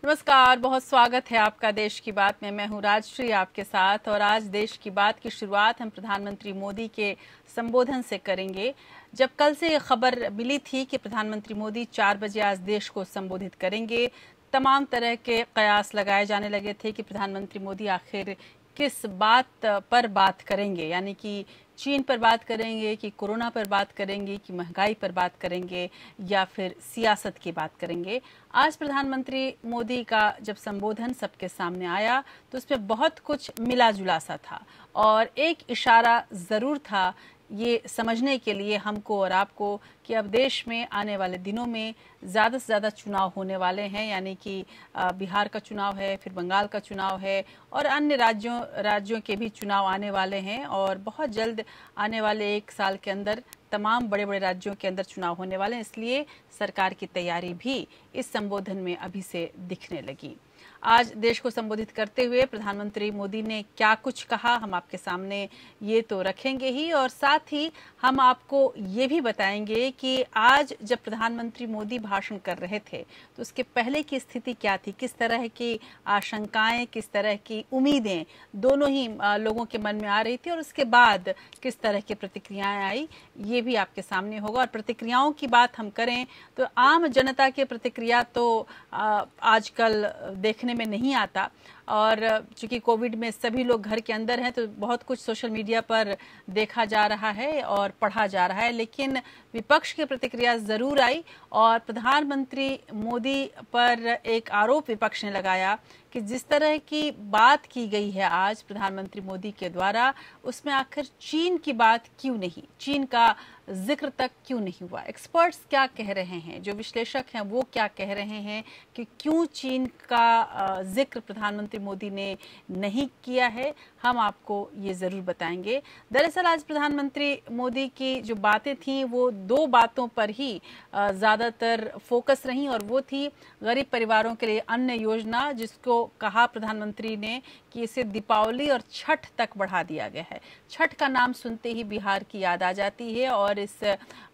नमस्कार, बहुत स्वागत है आपका देश की बात में। मैं हूं राजश्री आपके साथ और आज देश की बात की शुरुआत हम प्रधानमंत्री मोदी के संबोधन से करेंगे। जब कल से ये खबर मिली थी कि प्रधानमंत्री मोदी 4 बजे आज देश को संबोधित करेंगे, तमाम तरह के कयास लगाए जाने लगे थे कि प्रधानमंत्री मोदी आखिर किस बात पर बात करेंगे, यानी कि चीन पर बात करेंगे कि कोरोना पर बात करेंगे कि महंगाई पर बात करेंगे या फिर सियासत की बात करेंगे। आज प्रधानमंत्री मोदी का जब संबोधन सबके सामने आया तो उसमें बहुत कुछ मिला जुला सा था और एक इशारा ज़रूर था ये समझने के लिए हमको और आपको कि अब देश में आने वाले दिनों में ज़्यादा से ज़्यादा चुनाव होने वाले हैं, यानी कि बिहार का चुनाव है, फिर बंगाल का चुनाव है और अन्य राज्यों के भी चुनाव आने वाले हैं और बहुत जल्द आने वाले 1 साल के अंदर तमाम बड़े बड़े राज्यों के अंदर चुनाव होने वाले हैं। इसलिए सरकार की तैयारी भी इस संबोधन में अभी से दिखने लगी। आज देश को संबोधित करते हुए प्रधानमंत्री मोदी ने क्या कुछ कहा हम आपके सामने ये तो रखेंगे ही, और साथ ही हम आपको ये भी बताएंगे कि आज जब प्रधानमंत्री मोदी भाषण कर रहे थे तो उसके पहले की स्थिति क्या थी, किस तरह की आशंकाएं, किस तरह की उम्मीदें दोनों ही लोगों के मन में आ रही थी और उसके बाद किस तरह की प्रतिक्रियाएं आई, ये भी आपके सामने होगा। और प्रतिक्रियाओं की बात हम करें तो आम जनता की प्रतिक्रिया तो आजकल देखने में नहीं आता, और चूंकि कोविड में सभी लोग घर के अंदर हैं तो बहुत कुछ सोशल मीडिया पर देखा जा रहा है और पढ़ा जा रहा है, लेकिन विपक्ष की प्रतिक्रिया जरूर आई और प्रधानमंत्री मोदी पर एक आरोप विपक्ष ने लगाया कि जिस तरह की बात की गई है आज प्रधानमंत्री मोदी के द्वारा, उसमें आखिर चीन की बात क्यों नहीं, चीन का जिक्र तक क्यों नहीं हुआ। एक्सपर्ट्स क्या कह रहे हैं, जो विश्लेषक हैं वो क्या कह रहे हैं कि क्यों चीन का जिक्र प्रधानमंत्री मोदी ने नहीं किया है, हम आपको ये ज़रूर बताएंगे। दरअसल आज प्रधानमंत्री मोदी की जो बातें थीं वो 2 बातों पर ही ज़्यादातर फोकस रहीं, और वो थी गरीब परिवारों के लिए अन्न योजना, जिसको कहा प्रधानमंत्री ने कि इसे दीपावली और छठ तक बढ़ा दिया गया है। छठ का नाम सुनते ही बिहार की याद आ जाती है और इस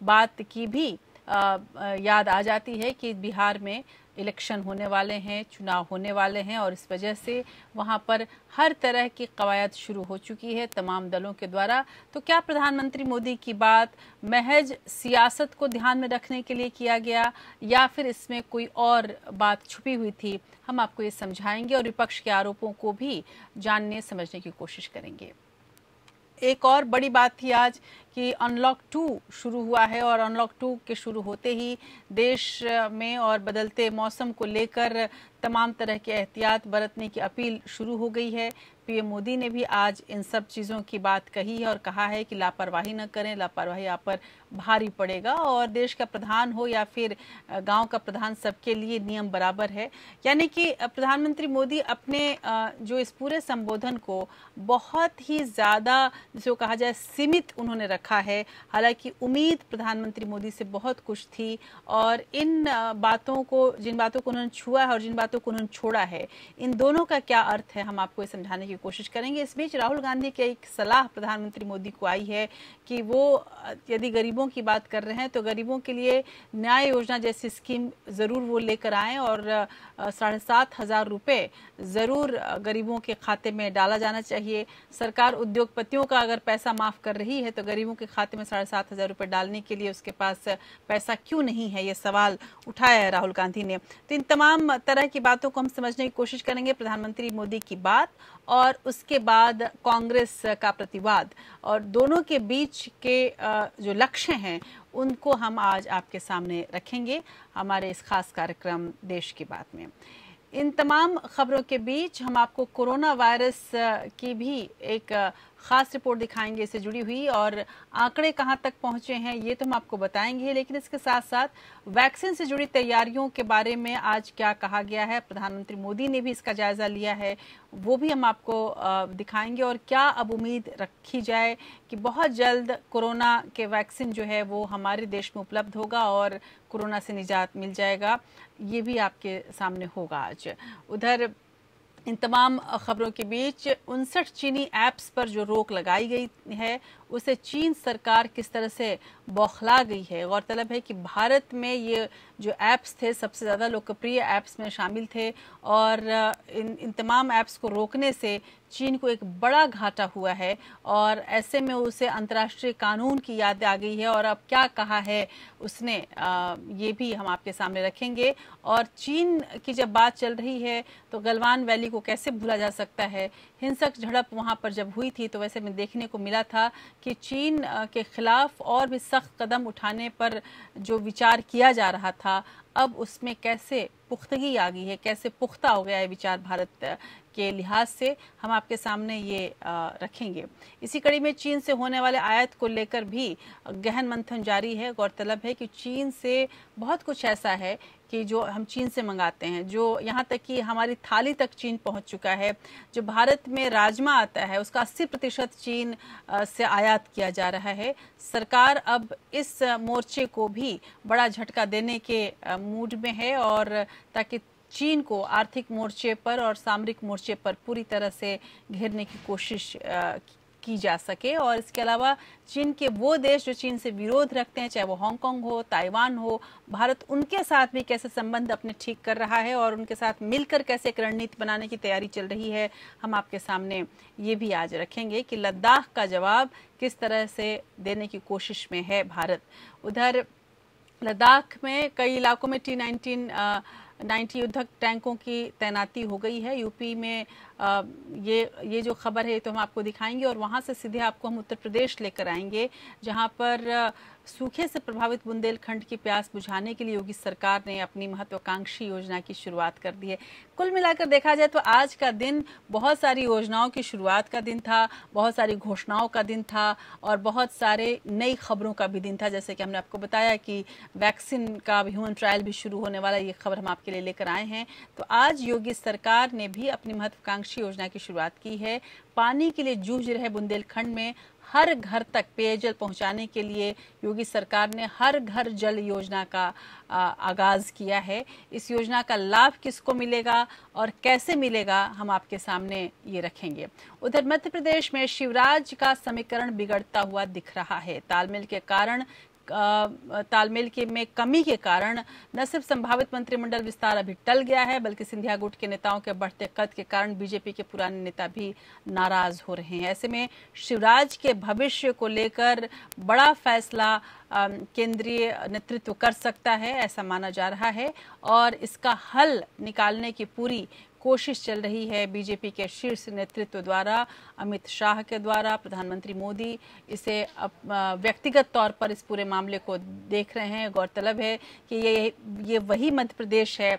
बात की भी याद आ जाती है कि बिहार में इलेक्शन होने वाले हैं, चुनाव होने वाले हैं और इस वजह से वहां पर हर तरह की कवायद शुरू हो चुकी है तमाम दलों के द्वारा। तो क्या प्रधानमंत्री मोदी की बात महज सियासत को ध्यान में रखने के लिए किया गया या फिर इसमें कोई और बात छुपी हुई थी, हम आपको ये समझाएंगे और विपक्ष के आरोपों को भी जानने समझने की कोशिश करेंगे। एक और बड़ी बात थी आज कि अनलॉक 2 शुरू हुआ है और अनलॉक 2 के शुरू होते ही देश में और बदलते मौसम को लेकर तमाम तरह के एहतियात बरतने की अपील शुरू हो गई है। पीएम मोदी ने भी आज इन सब चीज़ों की बात कही है और कहा है कि लापरवाही न करें, लापरवाही आप पर भारी पड़ेगा, और देश का प्रधान हो या फिर गांव का प्रधान, सबके लिए नियम बराबर है। यानी कि प्रधानमंत्री मोदी अपने जो इस पूरे संबोधन को बहुत ही ज़्यादा, जिसको कहा जाए, सीमित उन्होंने रखा है। हालांकि उम्मीद प्रधानमंत्री मोदी से बहुत कुछ थी और इन बातों को, जिन बातों को उन्होंने छुआ है और जिन बातों को उन्होंने छोड़ा है, इन दोनों का क्या अर्थ है, हम आपको ये समझाने की कोशिश करेंगे। इस बीच राहुल गांधी की एक सलाह प्रधानमंत्री मोदी को आई है कि वो यदि गरीबों की बात कर रहे हैं तो गरीबों के लिए न्याय योजना जैसी स्कीम जरूर वो लेकर आएं और 7,500 रुपये जरूर गरीबों के खाते में डाला जाना चाहिए। सरकार उद्योगपतियों का अगर पैसा माफ कर रही है तो गरीबों के खाते में 7,500 रुपये डालने के लिए उसके पास पैसा क्यों नहीं है, ये सवाल उठाया है राहुल गांधी ने। तो इन तमाम तरह की बातों को हम समझने की कोशिश करेंगे। प्रधानमंत्री मोदी की बात और उसके बाद कांग्रेस का प्रतिवाद, और दोनों के बीच के जो लक्ष्य हैं उनको हम आज आपके सामने रखेंगे हमारे इस खास कार्यक्रम देश की बात में। इन तमाम खबरों के बीच हम आपको कोरोना वायरस की भी एक खास रिपोर्ट दिखाएंगे इससे जुड़ी हुई, और आंकड़े कहां तक पहुंचे हैं ये तो हम आपको बताएंगे, लेकिन इसके साथ साथ वैक्सीन से जुड़ी तैयारियों के बारे में आज क्या कहा गया है, प्रधानमंत्री मोदी ने भी इसका जायजा लिया है, वो भी हम आपको दिखाएंगे। और क्या अब उम्मीद रखी जाए कि बहुत जल्द कोरोना के वैक्सीन जो है वो हमारे देश में उपलब्ध होगा और कोरोना से निजात मिल जाएगा, ये भी आपके सामने होगा आज। उधर इन तमाम खबरों के बीच 59 चीनी ऐप्स पर जो रोक लगाई गई है उसे चीन सरकार किस तरह से बौखला गई है। गौरतलब है कि भारत में ये जो ऐप्स थे सबसे ज़्यादा लोकप्रिय ऐप्स में शामिल थे और इन तमाम ऐप्स को रोकने से चीन को एक बड़ा घाटा हुआ है और ऐसे में उसे अंतर्राष्ट्रीय कानून की याद आ गई है और अब क्या कहा है उसने ये भी हम आपके सामने रखेंगे। और चीन की जब बात चल रही है तो गलवान वैली को कैसे भूला जा सकता है। हिंसक झड़प वहां पर जब हुई थी तो वैसे में देखने को मिला था कि चीन के खिलाफ और भी सख्त कदम उठाने पर जो विचार किया जा रहा था अब उसमें कैसे पुख्तगी आ गई है, कैसे पुख्ता हो गया है विचार भारत के लिहाज से, हम आपके सामने ये रखेंगे। इसी कड़ी में चीन से होने वाले आयात को लेकर भी गहन मंथन जारी है। गौरतलब है कि चीन से बहुत कुछ ऐसा है कि जो हम चीन से मंगाते हैं, जो यहाँ तक कि हमारी थाली तक चीन पहुँच चुका है। जो भारत में राजमा आता है उसका 80% चीन से आयात किया जा रहा है। सरकार अब इस मोर्चे को भी बड़ा झटका देने के मूड में है और ताकि चीन को आर्थिक मोर्चे पर और सामरिक मोर्चे पर पूरी तरह से घेरने की कोशिश की जा सके। और इसके अलावा चीन के वो देश जो चीन से विरोध रखते हैं, चाहे वो हांगकांग हो, ताइवान हो, भारत उनके साथ भी कैसे संबंध अपने ठीक कर रहा है और उनके साथ मिलकर कैसे एक रणनीति बनाने की तैयारी चल रही है, हम आपके सामने ये भी आज रखेंगे कि लद्दाख का जवाब किस तरह से देने की कोशिश में है भारत। उधर लद्दाख में कई इलाकों में T-90 युद्धक टैंकों की तैनाती हो गई है। यूपी में ये जो खबर है तो हम आपको दिखाएंगे और वहां से सीधे आपको हम उत्तर प्रदेश लेकर आएंगे जहां पर सूखे से प्रभावित बुंदेलखंड की प्यास बुझाने के लिए योगी सरकार ने अपनी महत्वाकांक्षी योजना की शुरुआत कर दी है। कुल मिलाकर देखा जाए तो आज का दिन बहुत सारी योजनाओं की शुरुआत का दिन था, बहुत सारी घोषणाओं का दिन था और बहुत सारे नई खबरों का भी दिन था। जैसे कि हमने आपको बताया कि वैक्सीन का ह्यूमन ट्रायल भी शुरू होने वाला, ये खबर हम आपके लिए लेकर आए हैं। तो आज योगी सरकार ने भी अपनी महत्वाकांक्षी योजना की शुरुआत की है। पानी के लिए जूझ रहे बुंदेलखंड में हर घर तक पेयजल पहुंचाने के लिए योगी सरकार ने हर घर जल योजना का आगाज किया है। इस योजना का लाभ किसको मिलेगा और कैसे मिलेगा, हम आपके सामने ये रखेंगे। उधर मध्य प्रदेश में शिवराज का समीकरण बिगड़ता हुआ दिख रहा है। तालमेल में कमी के कारण न सिर्फ संभावित मंत्रिमंडल विस्तार अभी टल गया है बल्कि सिंधिया गुट के नेताओं के बढ़ते कद के कारण बीजेपी के पुराने नेता भी नाराज हो रहे हैं। ऐसे में शिवराज के भविष्य को लेकर बड़ा फैसला केंद्रीय नेतृत्व कर सकता है, ऐसा माना जा रहा है और इसका हल निकालने की पूरी कोशिश चल रही है बीजेपी के शीर्ष नेतृत्व द्वारा, अमित शाह के द्वारा। प्रधानमंत्री मोदी इसे व्यक्तिगत तौर पर इस पूरे मामले को देख रहे हैं। गौरतलब है कि ये वही मध्य प्रदेश है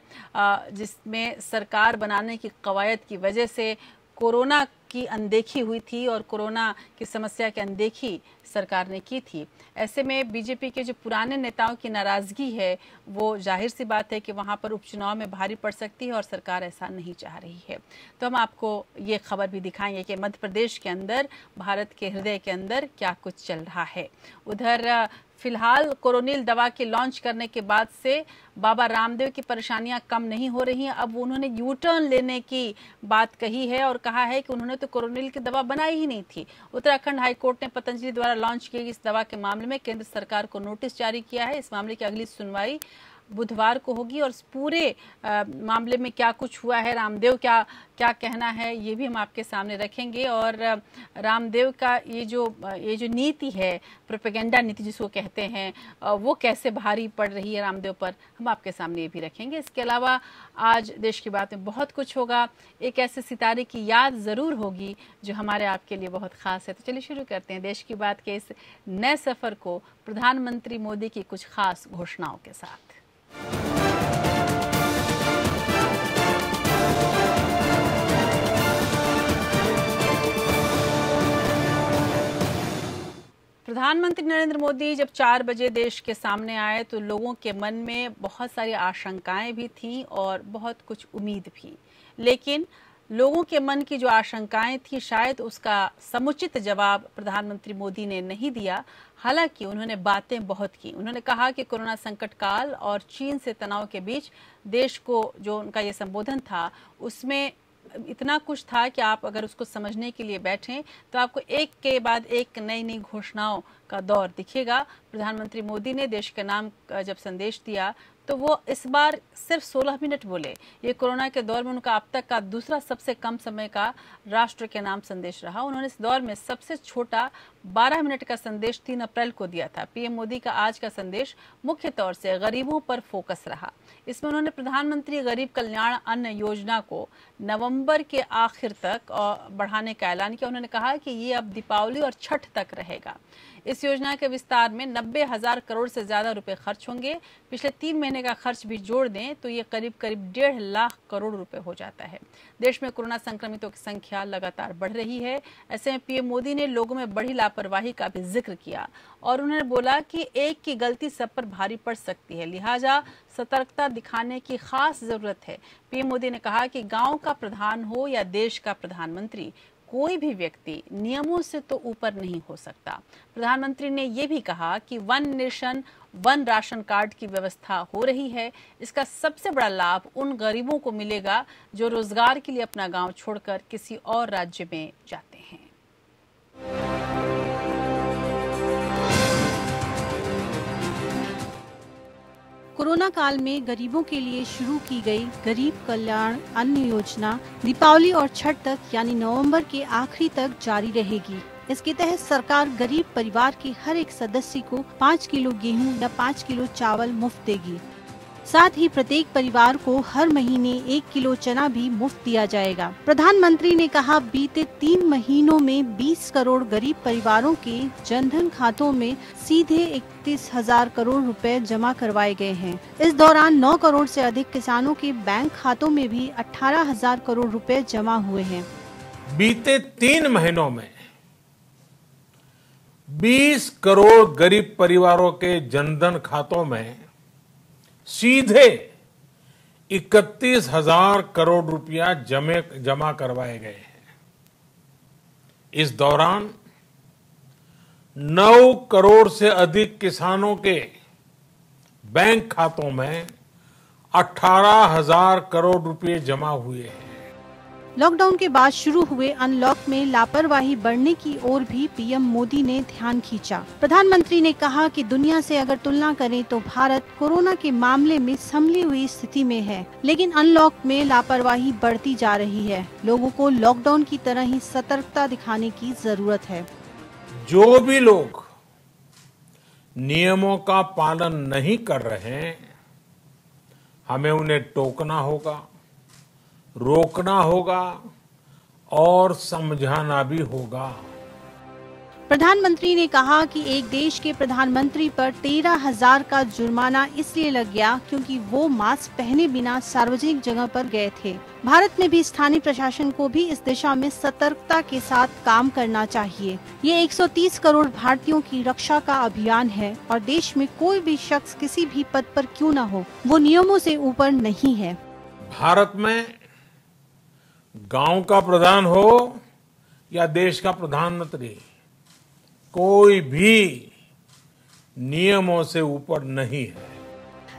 जिसमें सरकार बनाने की कवायद की वजह से कोरोना की अनदेखी हुई थी और कोरोना की समस्या की अनदेखी सरकार ने की थी। ऐसे में बीजेपी के जो पुराने नेताओं की नाराजगी है वो जाहिर सी बात है कि वहां पर उपचुनाव में भारी पड़ सकती है और सरकार ऐसा नहीं चाह रही है। तो हम आपको ये खबर भी दिखाएंगे कि मध्य प्रदेश के अंदर, भारत के हृदय के अंदर क्या कुछ चल रहा है। उधर फिलहाल कोरोनिल दवा के लॉन्च करने के बाद से बाबा रामदेव की परेशानियां कम नहीं हो रही हैं। अब उन्होंने यू टर्न लेने की बात कही है और कहा है कि उन्होंने तो कोरोनिल की दवा बनाई ही नहीं थी। उत्तराखंड हाईकोर्ट ने पतंजलि द्वारा लॉन्च की गई इस दवा के मामले में केंद्र सरकार को नोटिस जारी किया है। इस मामले की अगली सुनवाई बुधवार को होगी और इस पूरे मामले में क्या कुछ हुआ है, रामदेव क्या कहना है, ये भी हम आपके सामने रखेंगे। और रामदेव का ये जो नीति है, प्रोपेगेंडा नीति जिसको कहते हैं, वो कैसे भारी पड़ रही है रामदेव पर, हम आपके सामने ये भी रखेंगे। इसके अलावा आज देश की बात में बहुत कुछ होगा। एक ऐसे सितारे की याद ज़रूर होगी जो हमारे आपके लिए बहुत खास है। तो चलिए शुरू करते हैं देश की बात के इस नए सफ़र को प्रधानमंत्री मोदी की कुछ खास घोषणाओं के साथ। प्रधानमंत्री नरेंद्र मोदी जब 4 बजे देश के सामने आए तो लोगों के मन में बहुत सारी आशंकाएं भी थीं और बहुत कुछ उम्मीद भी। लेकिन लोगों के मन की जो आशंकाएं थी शायद उसका समुचित जवाब प्रधानमंत्री मोदी ने नहीं दिया। हालांकि उन्होंने बातें बहुत की। उन्होंने कहा कि कोरोना संकट काल और चीन से तनाव के बीच देश को, जो उनका ये संबोधन था उसमें इतना कुछ था कि आप अगर उसको समझने के लिए बैठें तो आपको एक के बाद एक नई नई घोषणाओं का दौर दिखेगा। प्रधानमंत्री मोदी ने देश के नाम जब संदेश दिया तो वो इस बार सिर्फ 16 मिनट बोले। ये कोरोना के दौर में उनका अब तक का दूसरा सबसे कम समय का राष्ट्र के नाम संदेश रहा। उन्होंने इस दौर में सबसे छोटा 12 मिनट का संदेश 3 अप्रैल को दिया था। पीएम मोदी का आज का संदेश मुख्य तौर से गरीबों पर फोकस रहा। इसमें उन्होंने प्रधानमंत्री गरीब कल्याण अन्न योजना को नवंबर के आखिर तक बढ़ाने का ऐलान किया। उन्होंने कहा कि ये अब दीपावली और छठ तक रहेगा। इस योजना के विस्तार में 90,000 करोड़ से ज्यादा रुपए खर्च होंगे। पिछले 3 महीने का खर्च भी जोड़ दें तो ये करीब करीब 1.5 लाख करोड़ रुपए हो जाता है। देश में कोरोना संक्रमितों की संख्या लगातार बढ़ रही है। ऐसे में पीएम मोदी ने लोगों में बढ़ी लापरवाही का भी जिक्र किया और उन्होंने बोला कि एक की गलती सब पर भारी पड़ सकती है, लिहाजा सतर्कता दिखाने की खास जरूरत है। पीएम मोदी ने कहा कि गांव का प्रधान हो या देश का प्रधानमंत्री, कोई भी व्यक्ति नियमों से तो ऊपर नहीं हो सकता। प्रधानमंत्री ने यह भी कहा कि one nation one ration card की व्यवस्था हो रही है। इसका सबसे बड़ा लाभ उन गरीबों को मिलेगा जो रोजगार के लिए अपना गांव छोड़कर किसी और राज्य में जाते हैं। कोरोना काल में गरीबों के लिए शुरू की गई गरीब कल्याण अन्न योजना दीपावली और छठ तक यानी नवंबर के आखिरी तक जारी रहेगी। इसके तहत सरकार गरीब परिवार के हर एक सदस्य को 5 किलो गेहूं या 5 किलो चावल मुफ्त देगी। साथ ही प्रत्येक परिवार को हर महीने 1 किलो चना भी मुफ्त दिया जाएगा। प्रधानमंत्री ने कहा, बीते 3 महीनों में 20 करोड़ गरीब परिवारों के जनधन खातों में सीधे 31,000 करोड़ रुपए जमा करवाए गए हैं। इस दौरान 9 करोड़ से अधिक किसानों के बैंक खातों में भी 18,000 करोड़ रुपए जमा हुए हैं। बीते 3 महीनों में 20 करोड़ गरीब परिवारों के जनधन खातों में सीधे 31,000 करोड़ रुपया जमा करवाए गए हैं। इस दौरान 9 करोड़ से अधिक किसानों के बैंक खातों में 18,000 करोड़ रुपए जमा हुए हैं। लॉकडाउन के बाद शुरू हुए अनलॉक में लापरवाही बढ़ने की ओर भी पीएम मोदी ने ध्यान खींचा। प्रधानमंत्री ने कहा कि दुनिया से अगर तुलना करें तो भारत कोरोना के मामले में संभली हुई स्थिति में है, लेकिन अनलॉक में लापरवाही बढ़ती जा रही है। लोगों को लॉकडाउन की तरह ही सतर्कता दिखाने की जरूरत है। जो भी लोग नियमों का पालन नहीं कर रहे हैं, हमें उन्हें टोकना होगा, रोकना होगा और समझाना भी होगा। प्रधानमंत्री ने कहा कि एक देश के प्रधानमंत्री पर 13,000 का जुर्माना इसलिए लग गया क्योंकि वो मास्क पहने बिना सार्वजनिक जगह पर गए थे। भारत में भी स्थानीय प्रशासन को भी इस दिशा में सतर्कता के साथ काम करना चाहिए। ये 130 करोड़ भारतीयों की रक्षा का अभियान है और देश में कोई भी शख्स किसी भी पद पर क्यों न हो, वो नियमों से ऊपर नहीं है। भारत में गांव का प्रधान हो या देश का प्रधानमंत्री, कोई भी नियमों से ऊपर नहीं है।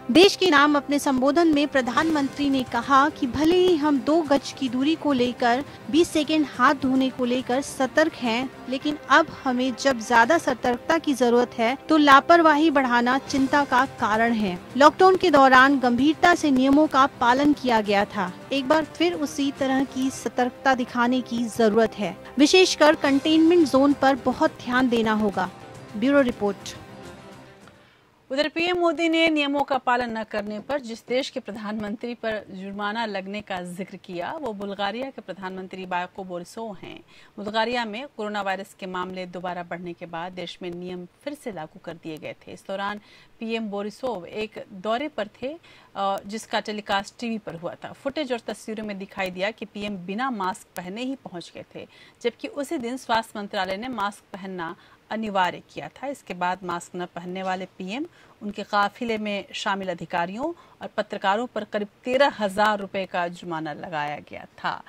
देश के नाम अपने संबोधन में प्रधानमंत्री ने कहा कि भले ही हम 2 गज की दूरी को लेकर 20 सेकंड हाथ धोने को लेकर सतर्क हैं, लेकिन अब हमें जब ज्यादा सतर्कता की जरूरत है तो लापरवाही बढ़ाना चिंता का कारण है। लॉकडाउन के दौरान गंभीरता से नियमों का पालन किया गया था। एक बार फिर उसी तरह की सतर्कता दिखाने की जरूरत है। विशेषकर कंटेनमेंट जोन पर बहुत ध्यान देना होगा। Bureau report. उधर पीएम मोदी ने नियमों का पालन न करने पर जिस देश के प्रधानमंत्री पर जुर्माना लगने का जिक्र किया वो बुल्गारिया के प्रधानमंत्री बायको बोरिसोव हैं। बुल्गारिया में कोरोना वायरस के मामले दोबारा बढ़ने के बाद देश में नियम फिर से लागू कर दिए गए थे। इस दौरान पीएम बोरिसोव एक दौरे पर थे जिसका टेलीकास्ट टीवी पर हुआ था। फुटेज और तस्वीरों में दिखाई दिया कि पीएम बिना मास्क पहने ही पहुंच गए थे, जबकि उसी दिन स्वास्थ्य मंत्रालय ने मास्क पहनना अनिवार्य किया था। इसके बाद मास्क न पहनने वाले पीएम, उनके काफिले में शामिल अधिकारियों और पत्रकारों पर करीब 13,000 रुपए का जुर्माना लगाया गया था।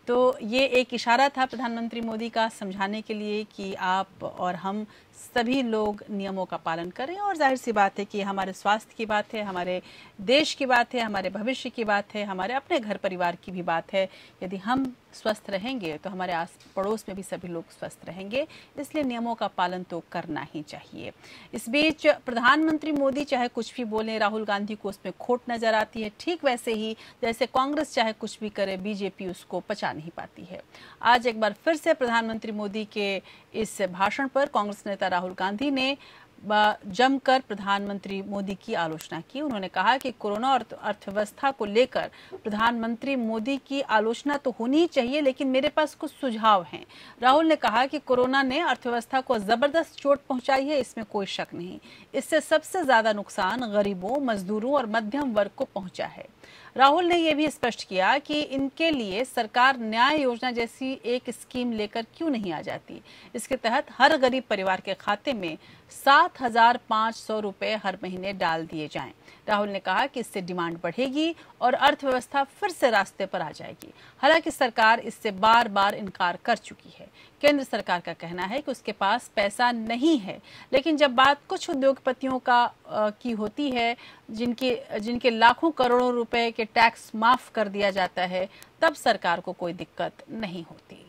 तो ये एक इशारा था प्रधानमंत्री मोदी का समझाने के लिए कि आप और हम सभी लोग नियमों का पालन करें। और जाहिर सी बात है कि हमारे स्वास्थ्य की बात है, हमारे देश की बात है, हमारे भविष्य की बात है, हमारे अपने घर परिवार की भी बात है। यदि हम स्वस्थ रहेंगे तो हमारे आस पड़ोस में भी सभी लोग स्वस्थ रहेंगे, इसलिए नियमों का पालन तो करना ही चाहिए। इस बीच प्रधानमंत्री मोदी चाहे कुछ भी बोले, राहुल गांधी को उसमें खोट नजर आती है, ठीक वैसे ही जैसे कांग्रेस चाहे कुछ भी करे, बीजेपी उसको पचा नहीं पाती है। आज एक बार फिर से प्रधानमंत्री मोदी के इस भाषण पर कांग्रेस नेता राहुल गांधी ने जमकर प्रधानमंत्री मोदी की आलोचना की। उन्होंने कहा कि कोरोना और अर्थव्यवस्था को लेकर प्रधानमंत्री मोदी की आलोचना तो होनी चाहिए, लेकिन मेरे पास कुछ सुझाव हैं। राहुल ने कहा कि कोरोना ने अर्थव्यवस्था को जबरदस्त चोट पहुंचाई है, इसमें कोई शक नहीं। इससे सबसे ज्यादा नुकसान गरीबों, मजदूरों और मध्यम वर्ग को पहुंचा है। राहुल ने यह भी स्पष्ट किया कि इनके लिए सरकार न्याय योजना जैसी एक स्कीम लेकर क्यों नहीं आ जाती। इसके तहत हर गरीब परिवार के खाते में 7,500 रुपए हर महीने डाल दिए जाएं। राहुल ने कहा कि इससे डिमांड बढ़ेगी और अर्थव्यवस्था फिर से रास्ते पर आ जाएगी। हालांकि सरकार इससे बार बार इनकार कर चुकी है। केंद्र सरकार का कहना है कि उसके पास पैसा नहीं है, लेकिन जब बात कुछ उद्योगपतियों की होती है जिनके लाखों करोड़ों रुपए के टैक्स माफ कर दिया जाता है, तब सरकार को कोई दिक्कत नहीं होती।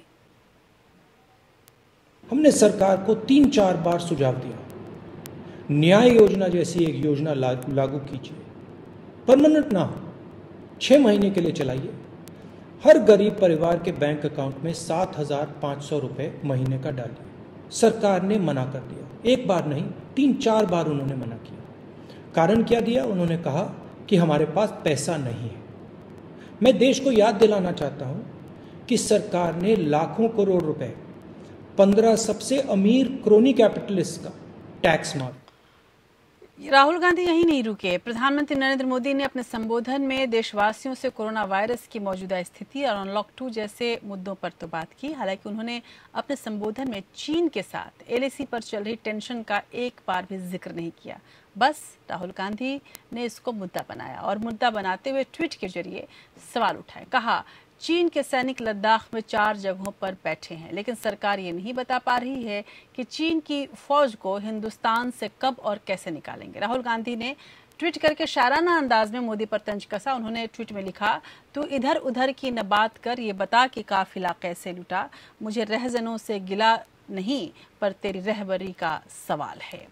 हमने सरकार को 3-4 बार सुझाव दिया, न्याय योजना जैसी एक योजना लागू कीजिए, परमानेंट ना हो, 6 महीने के लिए चलाइए। हर गरीब परिवार के बैंक अकाउंट में 7,500 रुपए महीने का डालिए। सरकार ने मना कर दिया, एक बार नहीं 3-4 बार उन्होंने मना किया। कारण क्या दिया? उन्होंने कहा कि हमारे पास पैसा नहीं है। मैं देश को याद दिलाना चाहता हूं कि सरकार ने लाखों करोड़ रुपए 15 सबसे अमीर क्रोनी कैपिटलिस्ट का टैक्स माफ। राहुल गांधी यहीं नहीं रुके। प्रधानमंत्री नरेंद्र मोदी ने अपने संबोधन में देशवासियों से कोरोना वायरस की मौजूदा स्थिति और अनलॉक 2 जैसे मुद्दों पर तो बात की। हालांकि उन्होंने अपने संबोधन में चीन के साथ एलएसी पर चल रही टेंशन का एक बार भी जिक्र नहीं किया। बस राहुल गांधी ने इसको मुद्दा बनाया और मुद्दा बनाते हुए ट्वीट के जरिए सवाल उठाए। कहा, चीन के सैनिक लद्दाख में 4 जगहों पर बैठे हैं, लेकिन सरकार ये नहीं बता पा रही है कि चीन की फौज को हिंदुस्तान से कब और कैसे निकालेंगे। राहुल गांधी ने ट्वीट करके शायराना अंदाज में मोदी पर तंज कसा। उन्होंने ट्वीट में लिखा, तू इधर उधर की न बात कर, ये बता कि काफिला कैसे लुटा। मुझे रहजनों से गिला नहीं, पर तेरी रहबरी का सवाल है।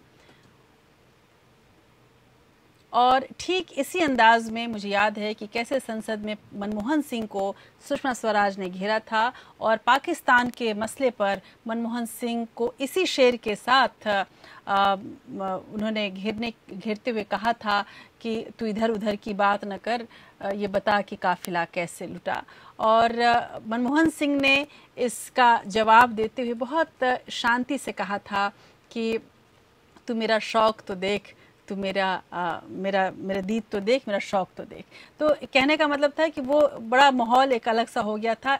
और ठीक इसी अंदाज में मुझे याद है कि कैसे संसद में मनमोहन सिंह को सुषमा स्वराज ने घेरा था और पाकिस्तान के मसले पर मनमोहन सिंह को इसी शेर के साथ उन्होंने घेरते हुए कहा था कि तू इधर उधर की बात न कर, ये बता कि काफिला कैसे लुटा। और मनमोहन सिंह ने इसका जवाब देते हुए बहुत शांति से कहा था कि तू मेरा शौक तो देख, तू मेरा दीद तो देख, मेरा शौक तो देख। तो कहने का मतलब था कि वो बड़ा माहौल एक अलग सा हो गया था।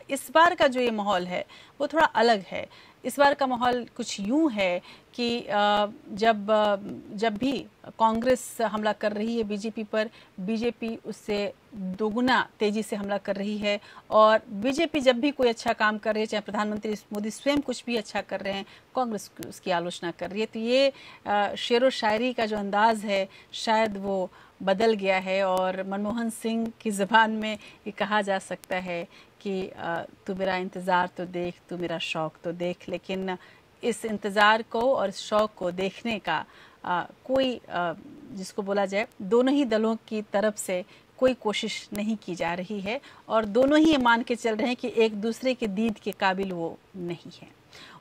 इस बार का जो ये माहौल है वो थोड़ा अलग है। इस बार का माहौल कुछ यूं है कि जब भी कांग्रेस हमला कर रही है बीजेपी पर, बीजेपी उससे दोगुना तेजी से हमला कर रही है। और बीजेपी जब भी कोई अच्छा काम कर रही है, चाहे प्रधानमंत्री मोदी स्वयं कुछ भी अच्छा कर रहे हैं, कांग्रेस उसकी आलोचना कर रही है। तो ये शेरो शायरी का जो अंदाज है शायद वो बदल गया है और मनमोहन सिंह की ज़बान में ये कहा जा सकता है कि तू मेरा इंतज़ार तो देख, तू मेरा शौक़ तो देख। लेकिन इस इंतज़ार को और इस शौक़ को देखने का कोई जिसको बोला जाए दोनों ही दलों की तरफ से कोई कोशिश नहीं की जा रही है और दोनों ही ये मान के चल रहे हैं कि एक दूसरे के दीद के काबिल वो नहीं है।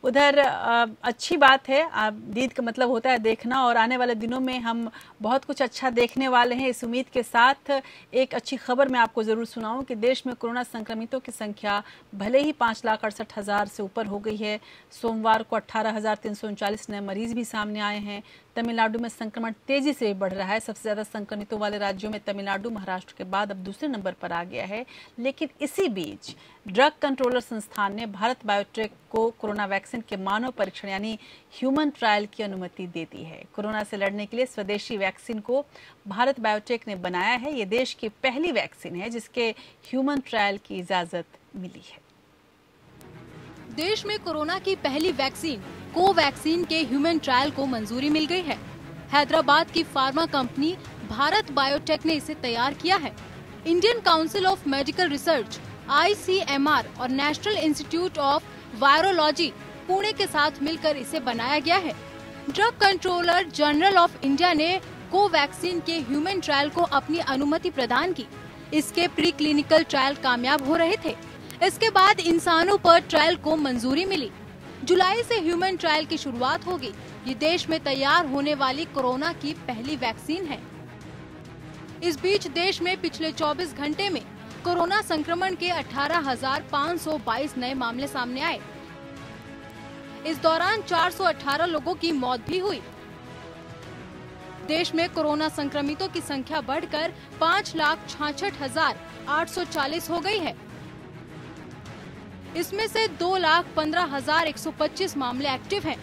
उधर अच्छी बात है, दीद का मतलब होता है देखना, और आने वाले दिनों में हम बहुत कुछ अच्छा देखने वाले हैं। इस उम्मीद के साथ एक अच्छी खबर मैं आपको ज़रूर सुनाऊं कि देश में कोरोना संक्रमितों की संख्या भले ही 5,68,000 से ऊपर हो गई है। सोमवार को 18,339 नए मरीज भी सामने आए हैं। तमिलनाडु में संक्रमण तेजी से बढ़ रहा है। सबसे ज़्यादा संक्रमितों वाले राज्यों में तमिलनाडु महाराष्ट्र के बाद अब दूसरे नंबर पर आ गया है। लेकिन इसी बीच ड्रग कंट्रोलर संस्थान ने भारत बायोटेक को कोरोना वैक्सीन वैक्सीन के मानव परीक्षण यानी ह्यूमन ट्रायल की अनुमति देती है। कोरोना से लड़ने के लिए स्वदेशी वैक्सीन को भारत बायोटेक ने बनाया है। ये देश की पहली वैक्सीन है जिसके ह्यूमन ट्रायल की इजाजत मिली है। देश में कोरोना की पहली वैक्सीन कोवैक्सीन के ह्यूमन ट्रायल को मंजूरी मिल गई है। हैदराबाद की फार्मा कंपनी भारत बायोटेक ने इसे तैयार किया है। Indian council of medical research ICMR और national institute of virology Pune के साथ मिलकर इसे बनाया गया है। Drug controller general of India ने कोवैक्सीन के ह्यूमन ट्रायल को अपनी अनुमति प्रदान की। इसके प्री क्लिनिकल ट्रायल कामयाब हो रहे थे। इसके बाद इंसानों पर ट्रायल को मंजूरी मिली। जुलाई से ह्यूमन ट्रायल की शुरुआत होगी। ये देश में तैयार होने वाली कोरोना की पहली वैक्सीन है। इस बीच देश में पिछले 24 घंटे में कोरोना संक्रमण के 18,522 नए मामले सामने आए। इस दौरान 418 लोगों की मौत भी हुई। देश में कोरोना संक्रमितों की संख्या बढ़कर 5,66,840 हो गई है। इसमें से 2,15,125 मामले एक्टिव हैं।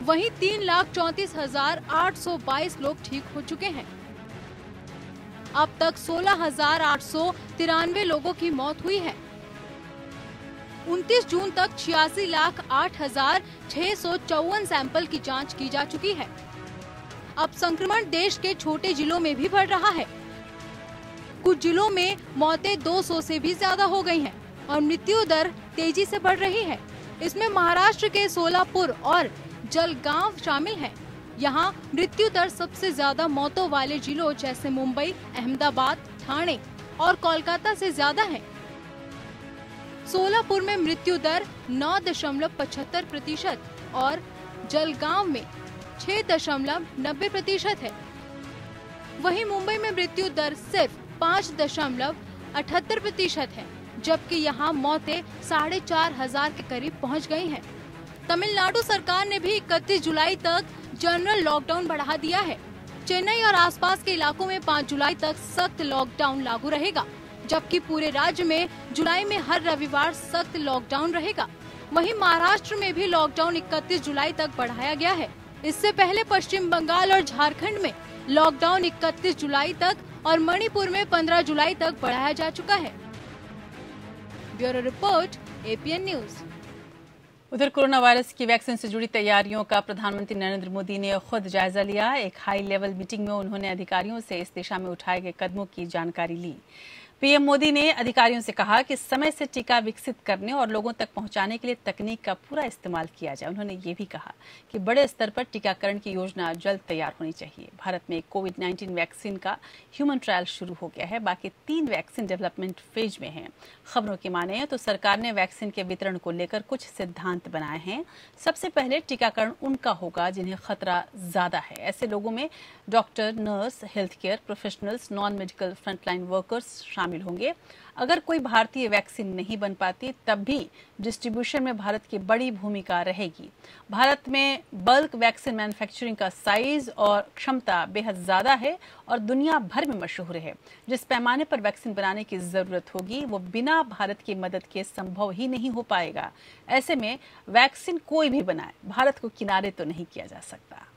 वहीं 3,34,822 लोग ठीक हो चुके हैं। अब तक 16,893 लोगों की मौत हुई है। 29 जून तक 86,08,654 सैंपल की जांच की जा चुकी है। अब संक्रमण देश के छोटे जिलों में भी बढ़ रहा है। कुछ जिलों में मौतें 200 से भी ज्यादा हो गई हैं और मृत्यु दर तेजी से बढ़ रही है। इसमें महाराष्ट्र के सोलापुर और जलगांव शामिल हैं। यहाँ मृत्यु दर सबसे ज्यादा मौतों वाले जिलों जैसे मुंबई, अहमदाबाद, ठाणे और कोलकाता से ज्यादा है। सोलापुर में मृत्यु दर 9.75% और जलगांव में 6.90% है। वहीं मुंबई में मृत्यु दर सिर्फ 5.78% है, जबकि यहाँ मौतें 4,500 के करीब पहुँच गई हैं। तमिलनाडु सरकार ने भी 31 जुलाई तक जनरल लॉकडाउन बढ़ा दिया है। चेन्नई और आसपास के इलाकों में 5 जुलाई तक सख्त लॉकडाउन लागू रहेगा, जबकि पूरे राज्य में जुलाई में हर रविवार सख्त लॉकडाउन रहेगा। वहीं महाराष्ट्र में भी लॉकडाउन 31 जुलाई तक बढ़ाया गया है। इससे पहले पश्चिम बंगाल और झारखंड में लॉकडाउन 31 जुलाई तक और मणिपुर में 15 जुलाई तक बढ़ाया जा चुका है। Bureau report, APN news. उधर कोरोना वायरस की वैक्सीन से जुड़ी तैयारियों का प्रधानमंत्री नरेंद्र मोदी ने खुद जायजा लिया। एक हाई लेवल मीटिंग में उन्होंने अधिकारियों से इस दिशा में उठाए गए कदमों की जानकारी ली। पीएम मोदी ने अधिकारियों से कहा कि समय से टीका विकसित करने और लोगों तक पहुंचाने के लिए तकनीक का पूरा इस्तेमाल किया जाए। उन्होंने ये भी कहा कि बड़े स्तर पर टीकाकरण की योजना जल्द तैयार होनी चाहिए। भारत में कोविड-19 वैक्सीन का ह्यूमन ट्रायल शुरू हो गया है। बाकी 3 वैक्सीन डेवलपमेंट फेज में हैं। खबरों की माने तो सरकार ने वैक्सीन के वितरण को लेकर कुछ सिद्धांत बनाए हैं। सबसे पहले टीकाकरण उनका होगा जिन्हें खतरा ज्यादा है। ऐसे लोगों में doctor, nurse, health care professionals, non medical frontline workers शामिल होंगे। अगर कोई भारतीय वैक्सीन नहीं बन पाती तब भी डिस्ट्रीब्यूशन में भारत की बड़ी भूमिका रहेगी। भारत में बल्क वैक्सीन मैन्युफैक्चरिंग का साइज और क्षमता बेहद ज्यादा है और दुनिया भर में मशहूर है। जिस पैमाने पर वैक्सीन बनाने की जरूरत होगी वो बिना भारत की मदद के संभव ही नहीं हो पाएगा। ऐसे में वैक्सीन कोई भी बनाए, भारत को किनारे तो नहीं किया जा सकता।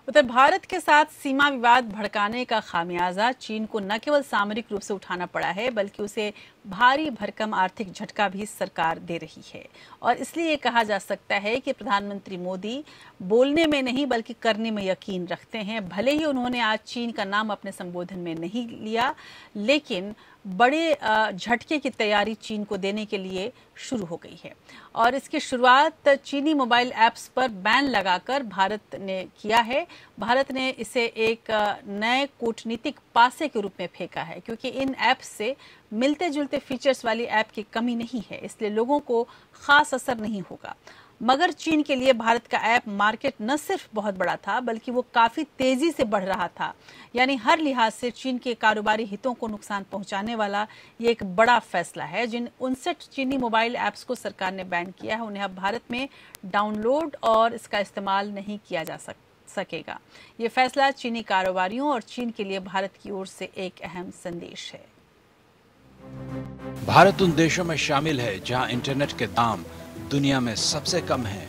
उधर भारत के साथ सीमा विवाद भड़काने का खामियाजा चीन को न केवल सामरिक रूप से उठाना पड़ा है बल्कि उसे भारी भरकम आर्थिक झटका भी सरकार दे रही है। और इसलिए ये कहा जा सकता है कि प्रधानमंत्री मोदी बोलने में नहीं बल्कि करने में यकीन रखते हैं। भले ही उन्होंने आज चीन का नाम अपने संबोधन में नहीं लिया, लेकिन बड़े झटके की तैयारी चीन को देने के लिए शुरू हो गई है। और इसकी शुरुआत चीनी मोबाइल ऐप्स पर बैन लगाकर भारत ने किया है। भारत ने इसे एक नए कूटनीतिक पासे के रूप में फेंका है, क्योंकि इन ऐप्स से मिलते जुलते फीचर्स वाली ऐप की कमी नहीं है, इसलिए लोगों को खास असर नहीं होगा। मगर चीन के लिए भारत का ऐप मार्केट न सिर्फ बहुत बड़ा था बल्कि वो काफी तेजी से बढ़ रहा था। यानी हर लिहाज से चीन के कारोबारी हितों को नुकसान पहुंचाने वाला ये एक बड़ा फैसला है। जिन 59 चीनी मोबाइल ऐप्स को सरकार ने बैन किया है उन्हें अब भारत में डाउनलोड और इसका इस्तेमाल नहीं किया जा सकेगा। ये फैसला चीनी कारोबारियों और चीन के लिए भारत की ओर से एक अहम संदेश है। भारत उन देशों में शामिल है जहां इंटरनेट के दाम दुनिया में सबसे कम हैं।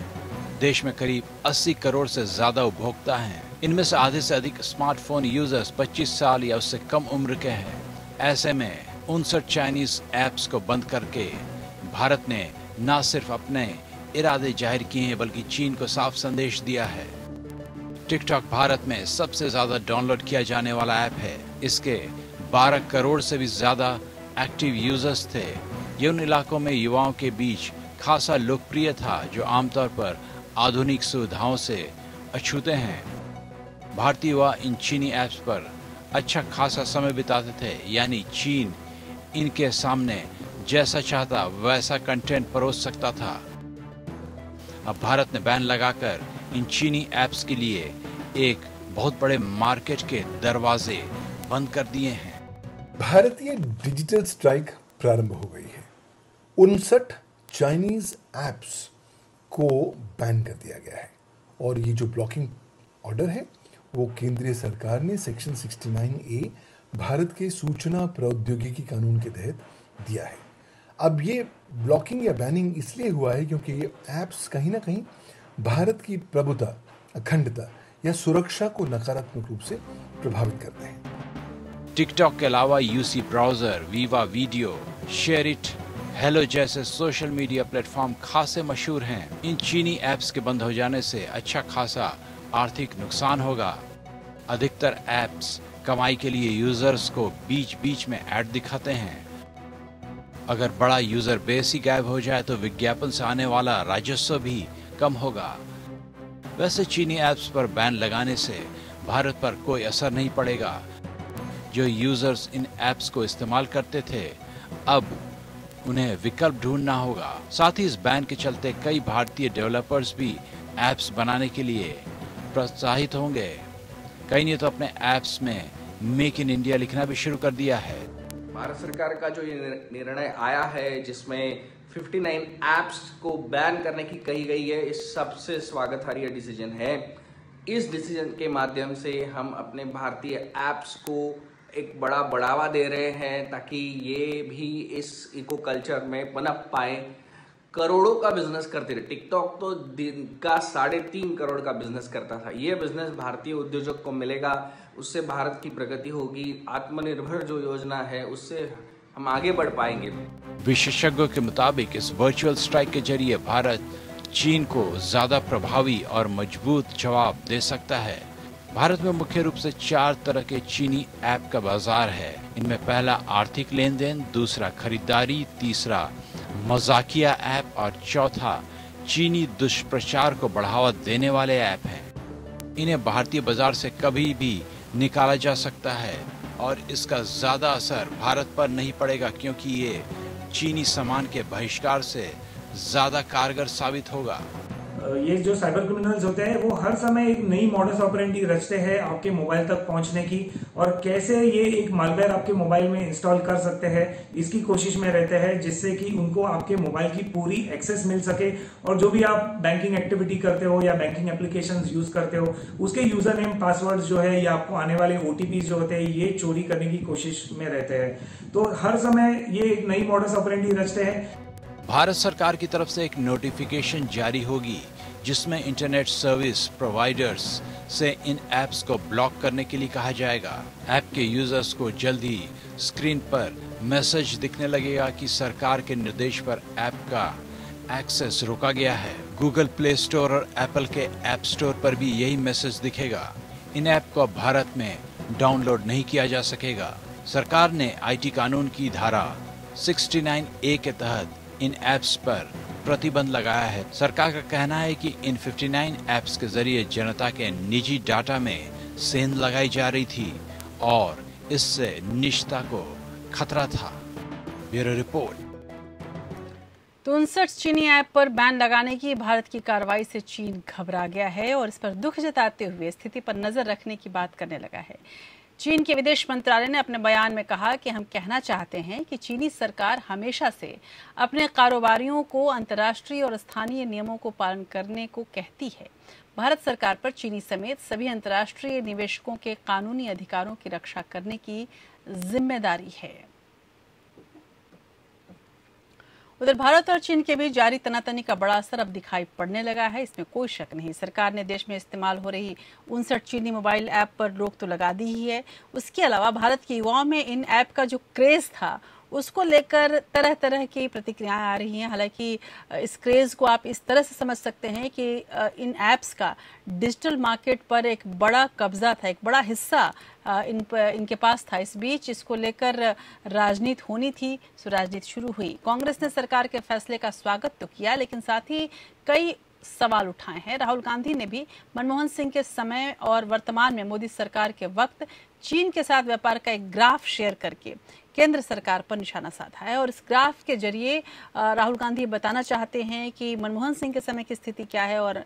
देश में करीब 80 करोड़ से ज्यादा उपभोक्ता हैं। इनमें से आधे से अधिक स्मार्टफोन यूजर्स 25 साल या उससे कम उम्र के हैं। ऐसे में 59 चाइनीज ऐप्स को बंद करके भारत ने न सिर्फ अपने इरादे जाहिर किए हैं बल्कि चीन को साफ संदेश दिया है। टिकटॉक भारत में सबसे ज्यादा डाउनलोड किया जाने वाला ऐप है। इसके 12 करोड़ से भी ज्यादा एक्टिव यूजर्स थे। ये उन इलाकों में युवाओं के बीच खासा लोकप्रिय था जो आमतौर पर आधुनिक सुविधाओं से अछूते हैं। भारतीय युवा इन चीनी ऐप्स पर अच्छा खासा समय बिताते थे, यानी चीन इनके सामने जैसा चाहता वैसा कंटेंट परोस सकता था। अब भारत ने बैन लगाकर इन चीनी ऐप्स के लिए एक बहुत बड़े मार्केट के दरवाजे बंद कर दिए हैं। भारतीय डिजिटल स्ट्राइक प्रारंभ हो गई है। 59 चाइनीज ऐप्स को बैन कर दिया गया है और ये जो ब्लॉकिंग ऑर्डर है वो केंद्रीय सरकार ने सेक्शन 69A भारत के सूचना प्रौद्योगिकी कानून के तहत दिया है। अब ये ब्लॉकिंग या बैनिंग इसलिए हुआ है क्योंकि ये ऐप्स कहीं ना कहीं भारत की प्रभुता, अखंडता या सुरक्षा को नकारात्मक रूप से प्रभावित करते हैं। टिकटॉक के अलावा UC browser, Viva video, share it, hello जैसे सोशल मीडिया प्लेटफॉर्म खासे मशहूर हैं। इन चीनी ऐप्स के बंद हो जाने से अच्छा खासा आर्थिक नुकसान होगा। अधिकतर ऐप्स कमाई के लिए यूजर्स को बीच बीच में ऐड दिखाते हैं। अगर बड़ा यूजर बेस ही गायब हो जाए तो विज्ञापन से आने वाला राजस्व भी कम होगा। वैसे चीनी ऐप्स पर बैन लगाने से भारत पर कोई असर नहीं पड़ेगा। जो यूजर्स इन ऐप्स को इस्तेमाल करते थे अब उन्हें विकल्प ढूंढना होगा। साथ ही इस बैन के चलते कई भारतीय डेवलपर्स भी ऐप्स बनाने के लिए प्रोत्साहित होंगे। कई ने तो अपने ऐप्स में मेक इन इंडिया लिखना भी शुरू कर दिया है। भारत सरकार का जो ये निर्णय आया है जिसमें 59 ऐप्स को बैन करने की कही गई है, इस सबसे स्वागतार्ह डिसीजन है। इस डिसीजन के माध्यम से हम अपने भारतीय ऐप्स को एक बड़ा बढ़ावा दे रहे हैं ताकि ये भी इस इको कल्चर में पनप पाए। करोड़ों का बिजनेस करते रहे। टिकटॉक तो दिन का 3.5 करोड़ का बिजनेस करता था। ये बिजनेस भारतीय उद्योजक को मिलेगा, उससे भारत की प्रगति होगी। आत्मनिर्भर जो योजना है उससे हम आगे बढ़ पाएंगे। विशेषज्ञों के मुताबिक इस वर्चुअल स्ट्राइक के जरिए भारत चीन को ज्यादा प्रभावी और मजबूत जवाब दे सकता है। भारत में मुख्य रूप से 4 तरह के चीनी ऐप का बाजार है। इनमें पहला आर्थिक लेन देन, दूसरा खरीदारी, तीसरा मजाकिया ऐप और चौथा चीनी दुष्प्रचार को बढ़ावा देने वाले ऐप हैं। इन्हें भारतीय बाजार से कभी भी निकाला जा सकता है और इसका ज्यादा असर भारत पर नहीं पड़ेगा क्योंकि ये चीनी सामान के बहिष्कार से ज्यादा कारगर साबित होगा। ये जो साइबर क्रिमिनल्स होते हैं वो हर समय एक नई मॉडस ऑपरेंडी रचते हैं आपके मोबाइल तक पहुंचने की, और कैसे ये एक मालवेयर आपके मोबाइल में इंस्टॉल कर सकते हैं इसकी कोशिश में रहते हैं, जिससे कि उनको आपके मोबाइल की पूरी एक्सेस मिल सके और जो भी आप बैंकिंग एक्टिविटी करते हो या बैंकिंग एप्लीकेशंस यूज करते हो उसके यूजर नेम पासवर्ड जो है या आपको आने वाले OTP जो होते हैं ये चोरी करने की कोशिश में रहते हैं। तो हर समय ये एक नई मॉडस ऑपरेंडी रचते हैं। भारत सरकार की तरफ से एक नोटिफिकेशन जारी होगी जिसमें इंटरनेट सर्विस प्रोवाइडर्स से इन ऐप्स को ब्लॉक करने के लिए कहा जाएगा। ऐप के यूजर्स को जल्द ही स्क्रीन पर मैसेज दिखने लगेगा कि सरकार के निर्देश पर ऐप का एक्सेस रोका गया है। गूगल प्ले स्टोर और एप्पल के ऐप स्टोर पर भी यही मैसेज दिखेगा। इन ऐप को अब भारत में डाउनलोड नहीं किया जा सकेगा। सरकार ने IT कानून की धारा 69A के तहत इन ऐप्स पर प्रतिबंध लगाया है। सरकार का कहना है कि इन 59 ऐप्स के जरिए जनता के निजी डाटा में सेंध लगाई जा रही थी और इससे निजता को खतरा था। Bureau report. तो 59 चीनी ऐप पर बैन लगाने की भारत की कार्रवाई से चीन घबरा गया है और इस पर दुख जताते हुए स्थिति पर नजर रखने की बात करने लगा है। चीन के विदेश मंत्रालय ने अपने बयान में कहा कि हम कहना चाहते हैं कि चीनी सरकार हमेशा से अपने कारोबारियों को अंतर्राष्ट्रीय और स्थानीय नियमों को पालन करने को कहती है। भारत सरकार पर चीनी समेत सभी अंतर्राष्ट्रीय निवेशकों के कानूनी अधिकारों की रक्षा करने की जिम्मेदारी है। उधर भारत और चीन के बीच जारी तनातनी का बड़ा असर अब दिखाई पड़ने लगा है, इसमें कोई शक नहीं। सरकार ने देश में इस्तेमाल हो रही 59 चीनी मोबाइल ऐप पर रोक तो लगा दी ही है। उसके अलावा भारत के युवाओं में इन ऐप का जो क्रेज था उसको लेकर तरह तरह की प्रतिक्रियाएं आ रही हैं। हालांकि इस क्रेज को आप इस तरह से समझ सकते हैं कि इन ऐप्स का डिजिटल मार्केट पर एक बड़ा कब्जा था, एक बड़ा हिस्सा इनके पास था। इस बीच इसको लेकर राजनीति होनी थी, सो राजनीति शुरू हुई। कांग्रेस ने सरकार के फैसले का स्वागत तो किया, लेकिन साथ ही कई सवाल उठाए हैं। राहुल गांधी ने भी मनमोहन सिंह के समय और वर्तमान में मोदी सरकार के वक्त चीन के साथ व्यापार का एक ग्राफ शेयर करके केंद्र सरकार पर निशाना साधा है और इस ग्राफ के जरिए राहुल गांधी बताना चाहते हैं कि मनमोहन सिंह के समय की स्थिति क्या है और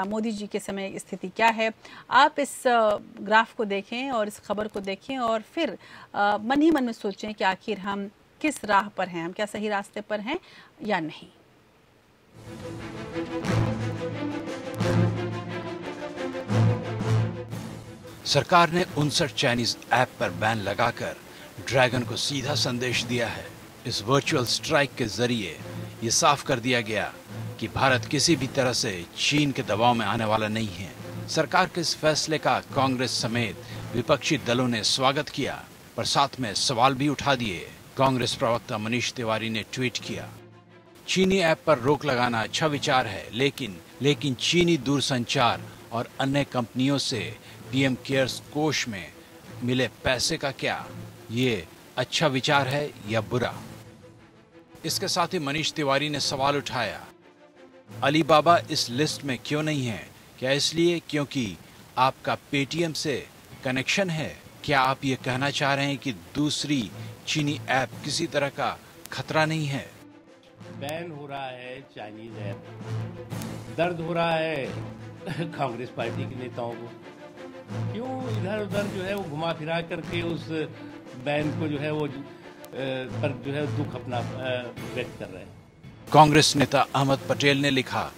मोदी जी के समय की स्थिति क्या है। आप इस ग्राफ को देखें और इस खबर को देखें और फिर मन ही मन में सोचें कि आखिर हम किस राह पर हैं, हम क्या सही रास्ते पर हैं या नहीं। सरकार ने 59 चाइनीज ऐप पर बैन लगाकर ड्रैगन को सीधा संदेश दिया है। इस वर्चुअल स्ट्राइक के जरिए ये साफ कर दिया गया कि भारत किसी भी तरह से चीन के दबाव में आने वाला नहीं है। सरकार के इस फैसले का कांग्रेस समेत विपक्षी दलों ने स्वागत किया, पर साथ में सवाल भी उठा दिए। कांग्रेस प्रवक्ता मनीष तिवारी ने ट्वीट किया, चीनी ऐप पर रोक लगाना अच्छा विचार है, लेकिन चीनी दूरसंचार और अन्य कंपनियों से पीएम केयर्स कोष में मिले पैसे का क्या? ये अच्छा विचार है या बुरा? इसके साथ ही मनीष तिवारी ने सवाल उठाया, अलीबाबा इस लिस्ट में क्यों नहीं है? क्या इसलिए क्योंकि आपका पेटीएम से कनेक्शन है? क्या आप ये कहना चाह रहे हैं कि दूसरी चीनी ऐप किसी तरह का खतरा नहीं है? बैन हो रहा है चाइनीज ऐप, दर्द हो रहा है कांग्रेस पार्टी के नेताओं को। क्यों इधर उधर जो है वो घुमा फिरा करके उस बैन को जो है वो पर जो है दुख अपना व्यक्त कर रहे हैं। कांग्रेस नेता अहमद पटेल ने लिखा,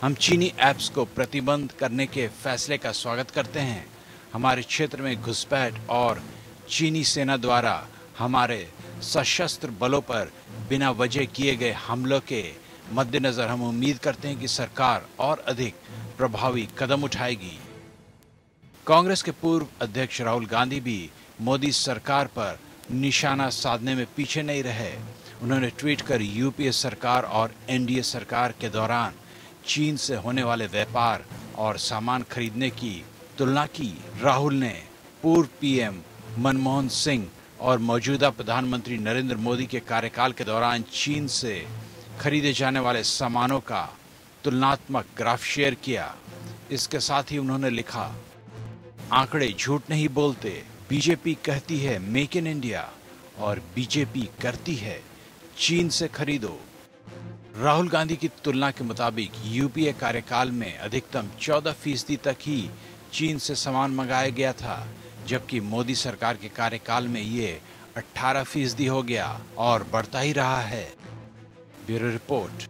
हम चीनी ऐप्स को प्रतिबंध करने के फैसले का स्वागत करते हैं। हमारे क्षेत्र में घुसपैठ और चीनी सेना द्वारा हमारे सशस्त्र बलों पर बिना वजह किए गए हमलों के मद्देनजर हम उम्मीद करते हैं कि सरकार और अधिक प्रभावी कदम उठाएगी। कांग्रेस के पूर्व अध्यक्ष राहुल गांधी भी मोदी सरकार पर निशाना साधने में पीछे नहीं रहे। उन्होंने ट्वीट कर यूपीए सरकार और एनडीए सरकार के दौरान चीन से होने वाले व्यापार और सामान खरीदने की तुलना की। राहुल ने पूर्व पीएम मनमोहन सिंह और मौजूदा प्रधानमंत्री नरेंद्र मोदी के कार्यकाल के दौरान चीन से खरीदे जाने वाले सामानों का तुलनात्मक ग्राफ शेयर किया। इसके साथ ही उन्होंने लिखा, आंकड़े झूठ नहीं बोलते। बीजेपी कहती है मेक इन इंडिया और बीजेपी करती है चीन से खरीदो। राहुल गांधी की तुलना के मुताबिक यूपीए कार्यकाल में अधिकतम 14% तक ही चीन से सामान मंगाया गया था, जबकि मोदी सरकार के कार्यकाल में ये 18% हो गया और बढ़ता ही रहा है। Bureau report.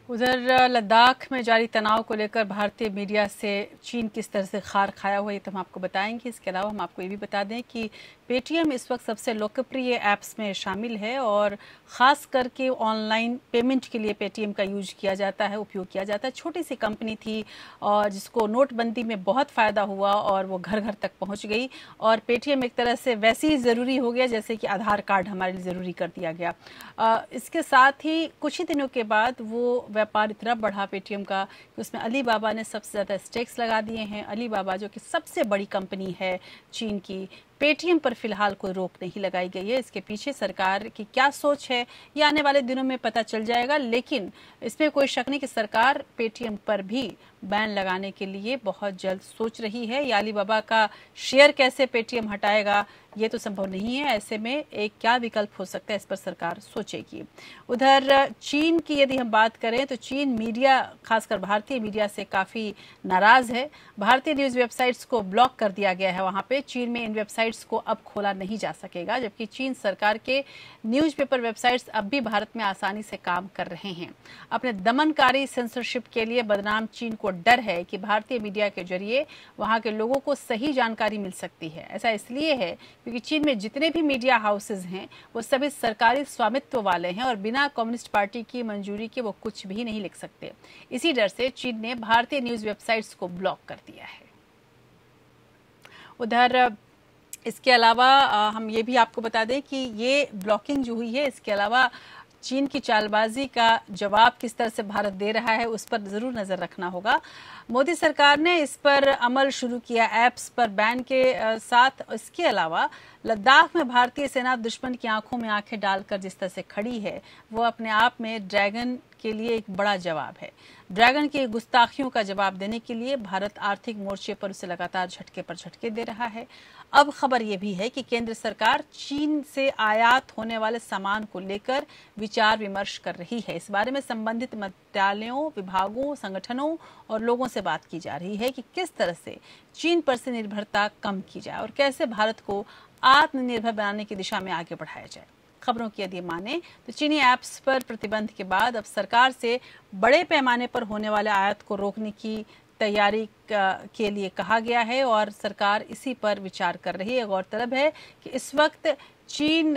उधर लद्दाख में जारी तनाव को लेकर भारतीय मीडिया से चीन किस तरह से खार खाया हुआ है तो हम आपको बताएंगे। इसके अलावा हम आपको ये भी बता दें कि पेटीएम इस वक्त सबसे लोकप्रिय ऐप्स में शामिल है और ख़ास करके ऑनलाइन पेमेंट के लिए पेटीएम का यूज किया जाता है, उपयोग किया जाता है। छोटी सी कंपनी थी और जिसको नोटबंदी में बहुत फ़ायदा हुआ और वो घर घर तक पहुंच गई और पेटीएम एक तरह से वैसे ही ज़रूरी हो गया जैसे कि आधार कार्ड हमारे लिए ज़रूरी कर दिया गया। इसके साथ ही कुछ ही दिनों के बाद वो व्यापार इतना बढ़ा पेटीएम का कि उसमें अलीबाबा ने सबसे ज़्यादा स्टेक्स लगा दिए हैं। अलीबाबा जो कि सबसे बड़ी कंपनी है चीन की, पेटीएम पर फिलहाल कोई रोक नहीं लगाई गई है। इसके पीछे सरकार की क्या सोच है ये आने वाले दिनों में पता चल जाएगा, लेकिन इसमें कोई शक नहीं कि सरकार पेटीएम पर भी बैन लगाने के लिए बहुत जल्द सोच रही है। या अलीबाबा का शेयर कैसे पेटीएम हटाएगा ये तो संभव नहीं है। ऐसे में एक क्या विकल्प हो सकता है इस पर सरकार सोचेगी। उधर चीन की यदि हम बात करें तो चीन मीडिया, खासकर भारतीय मीडिया से काफ़ी नाराज है। भारतीय न्यूज़ वेबसाइट्स को ब्लॉक कर दिया गया है। वहाँ पे चीन में इन वेबसाइट्स को अब खोला नहीं जा सकेगा, जबकि चीन सरकार के न्यूज़पेपर वेबसाइट्स अब भी भारत में आसानी से काम कर रहे हैं। अपने दमनकारी सेंसरशिप के लिए बदनाम चीन को डर है कि भारतीय मीडिया के जरिए वहाँ के लोगों को सही जानकारी मिल सकती है। ऐसा इसलिए है क्योंकि चीन में जितने भी मीडिया हाउसेज हैं वो सभी सरकारी स्वामित्व वाले हैं और बिना कम्युनिस्ट पार्टी की मंजूरी के वो कुछ भी नहीं लिख सकते। इसी डर से चीन ने भारतीय न्यूज वेबसाइट्स को ब्लॉक कर दिया है। उधर इसके अलावा हम ये भी आपको बता दें कि ये ब्लॉकिंग जो हुई है, इसके अलावा चीन की चालबाजी का जवाब किस तरह से भारत दे रहा है उस पर जरूर नजर रखना होगा। मोदी सरकार ने इस पर अमल शुरू किया ऐप्स पर बैन के साथ। इसके अलावा लद्दाख में भारतीय सेना दुश्मन की आंखों में आंखें डालकर जिस तरह से खड़ी है वो अपने आप में ड्रैगन के लिए एक बड़ा जवाब है। ड्रैगन की गुस्ताखियों का जवाब देने के लिए भारत आर्थिक मोर्चे पर उसे लगातार झटके पर झटके दे रहा है। अब खबर यह भी है कि केंद्र सरकार चीन से आयात होने वाले सामान को लेकर विचार विमर्श कर रही है। इस बारे में संबंधित मंत्रालयों, विभागों, संगठनों और लोगों से बात की जा रही है कि किस तरह से चीन पर से निर्भरता कम की जाए और कैसे भारत को आत्मनिर्भर बनाने की दिशा में आगे बढ़ाया जाए। खबरों की यदि माने तो चीनी ऐप्स पर प्रतिबंध के बाद अब सरकार से बड़े पैमाने पर होने वाले आयात को रोकने की तैयारी के लिए कहा गया है और सरकार इसी पर विचार कर रही है। गौरतलब है कि इस वक्त चीन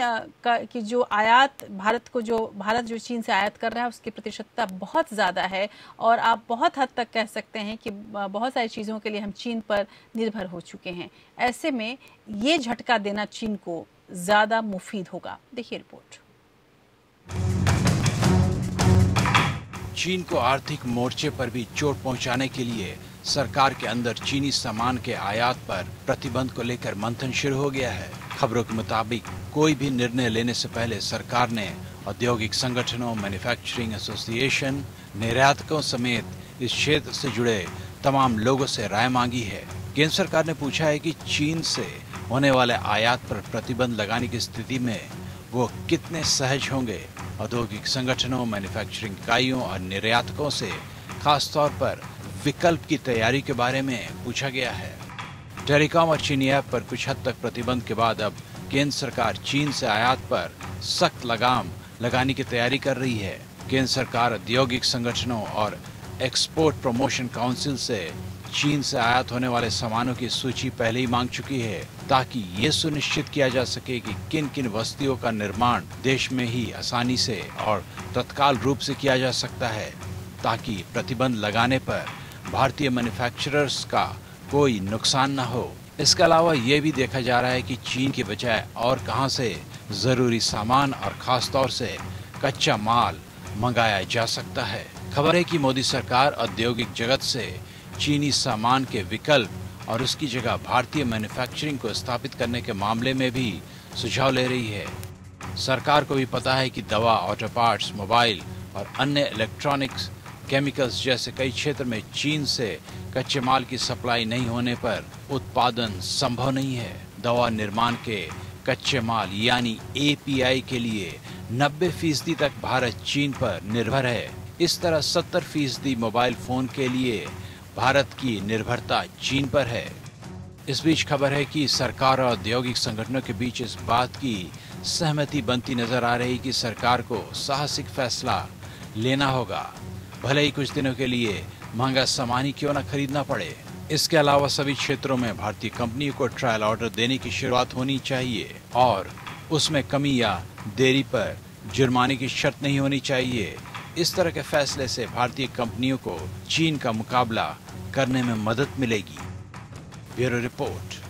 की जो आयात भारत जो चीन से आयात कर रहा है उसकी प्रतिशतता बहुत ज़्यादा है और आप बहुत हद तक कह सकते हैं कि बहुत सारी चीज़ों के लिए हम चीन पर निर्भर हो चुके हैं। ऐसे में ये झटका देना चीन को ज़्यादा मुफीद होगा। देखिए रिपोर्ट। चीन को आर्थिक मोर्चे पर भी चोट पहुंचाने के लिए सरकार के अंदर चीनी सामान के आयात पर प्रतिबंध को लेकर मंथन शुरू हो गया है। खबरों के मुताबिक कोई भी निर्णय लेने से पहले सरकार ने औद्योगिक संगठनों, मैन्युफैक्चरिंग एसोसिएशन, निर्यातकों समेत इस क्षेत्र से जुड़े तमाम लोगों से राय मांगी है। केंद्र सरकार ने पूछा है कि चीन से होने वाले आयात पर प्रतिबंध लगाने की स्थिति में वो कितने सहज होंगे। औद्योगिक संगठनों, मैन्युफैक्चरिंग इकाइयों और निर्यातकों से खास तौर पर विकल्प की तैयारी के बारे में पूछा गया है। टेलीकॉम और चीनी ऐप पर कुछ हद तक प्रतिबंध के बाद अब केंद्र सरकार चीन से आयात पर सख्त लगाम लगाने की तैयारी कर रही है। केंद्र सरकार औद्योगिक संगठनों और एक्सपोर्ट प्रमोशन काउंसिल से चीन से आयात होने वाले सामानों की सूची पहले ही मांग चुकी है ताकि ये सुनिश्चित किया जा सके कि किन किन वस्तुओं का निर्माण देश में ही आसानी से और तत्काल रूप से किया जा सकता है ताकि प्रतिबंध लगाने पर भारतीय मैन्युफैक्चरर्स का कोई नुकसान न हो। इसके अलावा ये भी देखा जा रहा है कि चीन के बजाय और कहां से जरूरी सामान और खास तौर से कच्चा माल मंगाया जा सकता है। खबर है कि मोदी सरकार औद्योगिक जगत से चीनी सामान के विकल्प और उसकी जगह भारतीय मैन्युफैक्चरिंग को स्थापित करने के मामले में भी सुझाव ले रही है। सरकार को भी पता है कि दवा, ऑटो पार्ट्स, मोबाइल और अन्य इलेक्ट्रॉनिक्स, केमिकल्स जैसे कई क्षेत्र में चीन से कच्चे माल की सप्लाई नहीं होने पर उत्पादन संभव नहीं है। दवा निर्माण के कच्चे माल यानी API के लिए 90% तक भारत चीन पर निर्भर है। इस तरह 70% मोबाइल फोन के लिए भारत की निर्भरता चीन पर है। इस बीच खबर है कि सरकार और औद्योगिक संगठनों के बीच इस बात की सहमति बनती नजर आ रही कि सरकार को साहसिक फैसला लेना होगा, भले ही कुछ दिनों के लिए महंगा सामान ही क्यों न खरीदना पड़े। इसके अलावा सभी क्षेत्रों में भारतीय कंपनियों को ट्रायल ऑर्डर देने की शुरुआत होनी चाहिए और उसमें कमी या देरी पर जुर्माने की शर्त नहीं होनी चाहिए। इस तरह के फैसले से भारतीय कंपनियों को चीन का मुकाबला करने में मदद मिलेगी। Bureau report.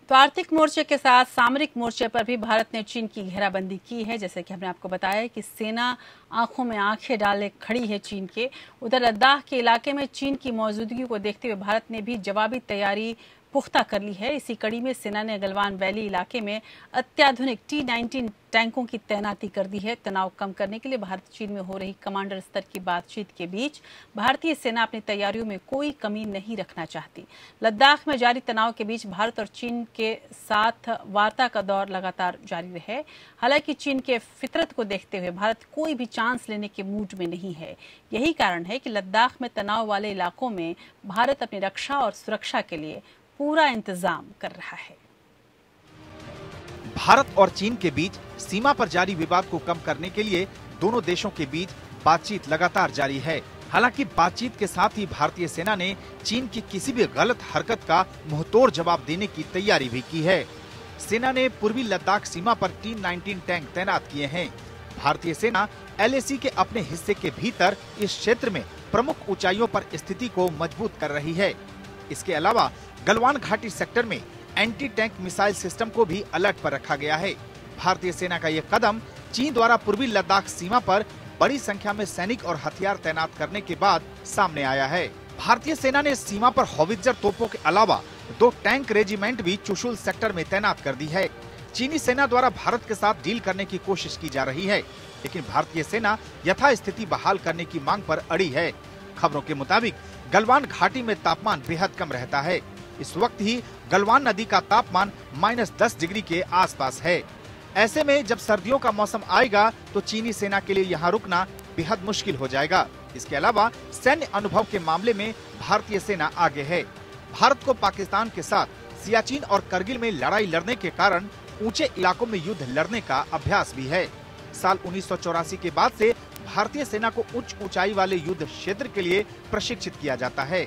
तो आर्थिक मोर्चे के साथ सामरिक मोर्चे पर भी भारत ने चीन की घेराबंदी की है। जैसे कि हमने आपको बताया कि सेना आंखों में आंखें डाले खड़ी है चीन के। उधर लद्दाख के इलाके में चीन की मौजूदगी को देखते हुए भारत ने भी जवाबी तैयारी पुख्ता कर ली है। इसी कड़ी में सेना ने गलवान वैली इलाके में अत्याधुनिक T-90 टैंकों की तैनाती कर दी है। तनाव कम करने के लिए भारत चीन में हो रही कमांडर स्तर की बातचीत के बीच भारतीय सेना अपनी तैयारियों में कोई कमी नहीं रखना चाहती। लद्दाख में जारी तनाव के बीच भारत और चीन के साथ वार्ता का दौर लगातार जारी रहे। हालांकि चीन के फितरत को देखते हुए भारत कोई भी चांस लेने के मूड में नहीं है। यही कारण है कि लद्दाख में तनाव वाले इलाकों में भारत अपनी रक्षा और सुरक्षा के लिए पूरा इंतजाम कर रहा है। भारत और चीन के बीच सीमा पर जारी विवाद को कम करने के लिए दोनों देशों के बीच बातचीत लगातार जारी है। हालांकि बातचीत के साथ ही भारतीय सेना ने चीन की किसी भी गलत हरकत का मुंहतोड़ जवाब देने की तैयारी भी की है। सेना ने पूर्वी लद्दाख सीमा पर T-19 टैंक तैनात किए हैं। भारतीय सेना LAC के अपने हिस्से के भीतर इस क्षेत्र में प्रमुख ऊंचाइयों पर स्थिति को मजबूत कर रही है। इसके अलावा गलवान घाटी सेक्टर में एंटी टैंक मिसाइल सिस्टम को भी अलर्ट पर रखा गया है। भारतीय सेना का ये कदम चीन द्वारा पूर्वी लद्दाख सीमा पर बड़ी संख्या में सैनिक और हथियार तैनात करने के बाद सामने आया है। भारतीय सेना ने सीमा पर हॉवित्जर तोपों के अलावा 2 टैंक रेजिमेंट भी चुशुल सेक्टर में तैनात कर दी है। चीनी सेना द्वारा भारत के साथ डील करने की कोशिश की जा रही है, लेकिन भारतीय सेना यथास्थिति बहाल करने की मांग पर अड़ी है। खबरों के मुताबिक गलवान घाटी में तापमान बेहद कम रहता है। इस वक्त ही गलवान नदी का तापमान -10 डिग्री के आसपास है। ऐसे में जब सर्दियों का मौसम आएगा तो चीनी सेना के लिए यहाँ रुकना बेहद मुश्किल हो जाएगा। इसके अलावा सैन्य अनुभव के मामले में भारतीय सेना आगे है। भारत को पाकिस्तान के साथ सियाचिन और करगिल में लड़ाई लड़ने के कारण ऊंचे इलाकों में युद्ध लड़ने का अभ्यास भी है। साल 1984 के बाद से भारतीय सेना को उच्च ऊंचाई वाले युद्ध क्षेत्र के लिए प्रशिक्षित किया जाता है।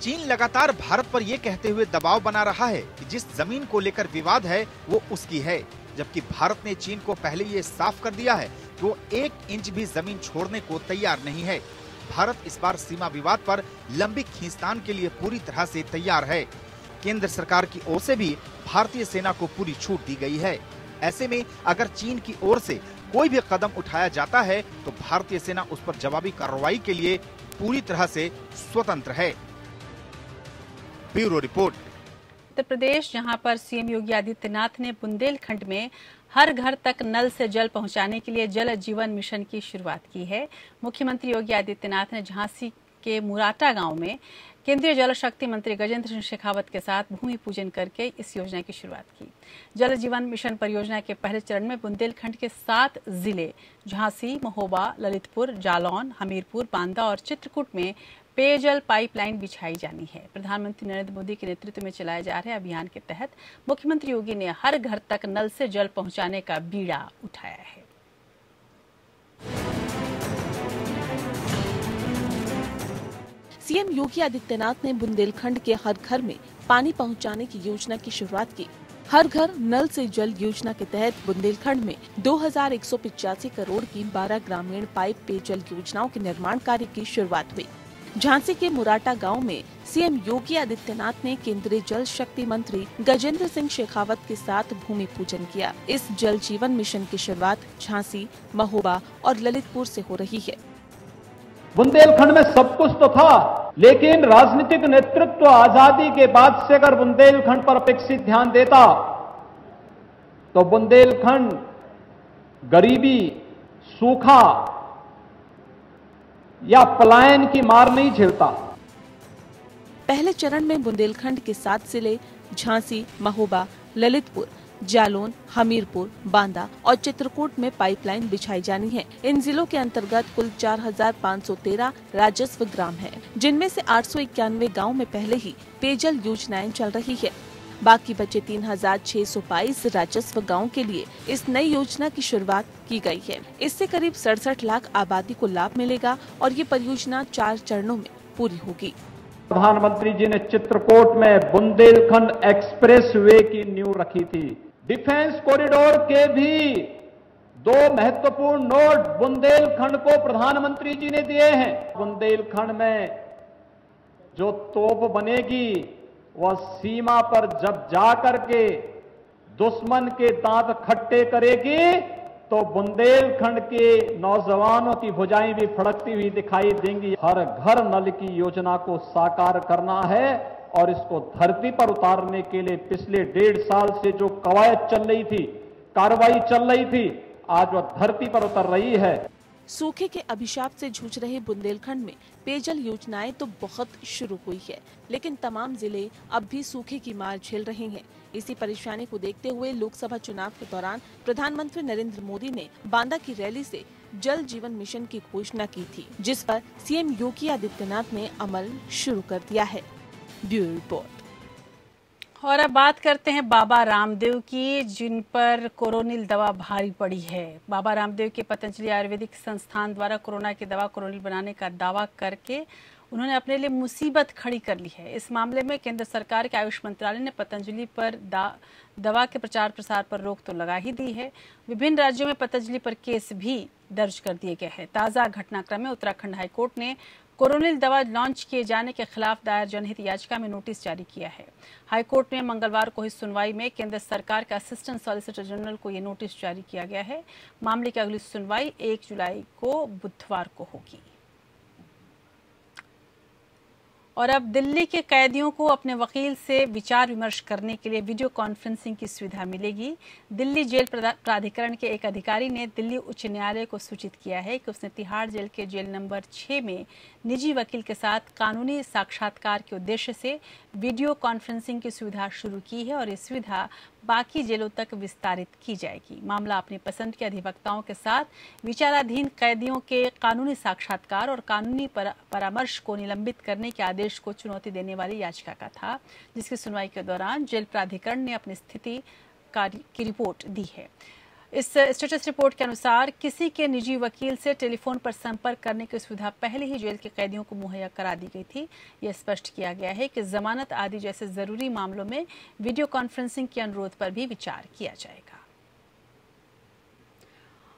चीन लगातार भारत पर यह कहते हुए दबाव बना रहा है कि जिस जमीन को लेकर विवाद है वो उसकी है, जबकि भारत ने चीन को पहले ये साफ कर दिया है कि वो 1 इंच भी जमीन छोड़ने को तैयार नहीं है। भारत इस बार सीमा विवाद पर लंबी खींचतान के लिए पूरी तरह से तैयार है। केंद्र सरकार की ओर से भी भारतीय सेना को पूरी छूट दी गई है। ऐसे में अगर चीन की ओर से कोई भी कदम उठाया जाता है तो भारतीय सेना उस पर जवाबी कार्रवाई के लिए पूरी तरह से स्वतंत्र है। Bureau report. उत्तर प्रदेश, जहां पर सीएम योगी आदित्यनाथ ने बुंदेलखंड में हर घर तक नल से जल पहुंचाने के लिए जल जीवन मिशन की शुरुआत की है। मुख्यमंत्री योगी आदित्यनाथ ने झांसी के मुराटा गांव में केंद्रीय जल शक्ति मंत्री गजेंद्र सिंह शेखावत के साथ भूमि पूजन करके इस योजना की शुरुआत की। जल जीवन मिशन परियोजना के पहले चरण में बुंदेलखंड के 7 जिले झांसी, महोबा, ललितपुर, जालौन, हमीरपुर, बांदा और चित्रकूट में पेयजल पाइपलाइन बिछाई जानी है। प्रधानमंत्री नरेंद्र मोदी के नेतृत्व में चलाए जा रहे अभियान के तहत मुख्यमंत्री योगी ने हर घर तक नल से जल पहुंचाने का बीड़ा उठाया है। सीएम योगी आदित्यनाथ ने बुंदेलखंड के हर घर में पानी पहुंचाने की योजना की शुरुआत की। हर घर नल से जल योजना के तहत बुंदेलखंड में 2185 करोड़ की 12 ग्रामीण पाइप पेयजल योजनाओं के निर्माण कार्य की शुरुआत हुई। झांसी के मुराटा गांव में सीएम योगी आदित्यनाथ ने केंद्रीय जल शक्ति मंत्री गजेंद्र सिंह शेखावत के साथ भूमि पूजन किया। इस जल जीवन मिशन की शुरुआत झांसी, महोबा और ललितपुर से हो रही है। बुंदेलखंड में सब कुछ तो था, लेकिन राजनीतिक नेतृत्व आजादी के बाद से अगर बुंदेलखंड पर अपेक्षित ध्यान देता तो बुंदेलखंड गरीबी, सूखा या पलायन की मार नहीं झेलता। पहले चरण में बुंदेलखंड के 7 जिले झांसी, महोबा, ललितपुर, जालौन, हमीरपुर, बांदा और चित्रकूट में पाइपलाइन बिछाई जानी है। इन जिलों के अंतर्गत कुल 4513 राजस्व ग्राम है, जिनमें से 891 गाँव में पहले ही पेयजल योजनाएं चल रही है। बाकी बचे 3622 राजस्व गाँव के लिए इस नई योजना की शुरुआत की गई है। इससे करीब 67 लाख आबादी को लाभ मिलेगा और ये परियोजना 4 चरणों में पूरी होगी। प्रधानमंत्री जी ने चित्रकूट में बुंदेलखंड एक्सप्रेस वे की नींव रखी थी। डिफेंस कॉरिडोर के भी 2 महत्वपूर्ण नोड बुंदेलखंड को प्रधानमंत्री जी ने दिए हैं। बुंदेलखंड में जो तोप बनेगी वह सीमा पर जब जाकर के दुश्मन के दांत खट्टे करेगी तो बुंदेलखंड के नौजवानों की भुजाएं भी फड़कती हुई दिखाई देंगी। हर घर नल की योजना को साकार करना है और इसको धरती पर उतारने के लिए पिछले 1.5 साल से जो कवायद चल रही थी, कार्रवाई चल रही थी, आज वह धरती पर उतर रही है। सूखे के अभिशाप से जूझ रहे बुंदेलखंड में पेयजल योजनाएं तो बहुत शुरू हुई है, लेकिन तमाम जिले अब भी सूखे की मार झेल रहे हैं। इसी परेशानी को देखते हुए लोकसभा चुनाव के दौरान प्रधानमंत्री नरेंद्र मोदी ने बांदा की रैली से जल जीवन मिशन की घोषणा की थी, जिस पर सीएम योगी आदित्यनाथ ने अमल शुरू कर दिया है। Bureau report. और अब बात करते हैं बाबा रामदेव की, जिन पर कोरोनिल दवा भारी पड़ी है। बाबा रामदेव के पतंजलि आयुर्वेदिक संस्थान द्वारा कोरोना की दवा कोरोनिल बनाने का दावा करके उन्होंने अपने लिए मुसीबत खड़ी कर ली है। इस मामले में केंद्र सरकार के आयुष मंत्रालय ने पतंजलि पर दवा के प्रचार प्रसार पर रोक तो लगा ही दी है। विभिन्न राज्यों में पतंजलि पर केस भी दर्ज कर दिए गए हैं। ताज़ा घटनाक्रम में उत्तराखंड हाईकोर्ट ने कोरोनिल दवा लॉन्च किए जाने के खिलाफ दायर जनहित याचिका में नोटिस जारी किया है। हाईकोर्ट में मंगलवार को हुई सुनवाई में केंद्र सरकार के असिस्टेंट सॉलिसिटर जनरल को ये नोटिस जारी किया गया है। मामले की अगली सुनवाई 1 जुलाई को बुधवार को होगी। और अब दिल्ली के कैदियों को अपने वकील से विचार विमर्श करने के लिए वीडियो कॉन्फ्रेंसिंग की सुविधा मिलेगी। दिल्ली जेल प्राधिकरण के एक अधिकारी ने दिल्ली उच्च न्यायालय को सूचित किया है कि उसने तिहाड़ जेल के जेल नंबर 6 में निजी वकील के साथ कानूनी साक्षात्कार के उद्देश्य से वीडियो कॉन्फ्रेंसिंग की सुविधा शुरू की है और ये सुविधा बाकी जेलों तक विस्तारित की जाएगी। मामला अपनी पसंद के अधिवक्ताओं के साथ विचाराधीन कैदियों के कानूनी साक्षात्कार और कानूनी परामर्श को निलंबित करने के आदेश को चुनौती देने वाली याचिका का था, जिसकी सुनवाई के दौरान जेल प्राधिकरण ने अपनी स्थिति की रिपोर्ट दी है। इस स्टेटस रिपोर्ट के अनुसार किसी के निजी वकील से टेलीफोन पर संपर्क करने की सुविधा पहले ही जेल के कैदियों को मुहैया करा दी गई थी। यह स्पष्ट किया गया है कि जमानत आदि जैसे जरूरी मामलों में वीडियो कॉन्फ्रेंसिंग के अनुरोध पर भी विचार किया जाएगा।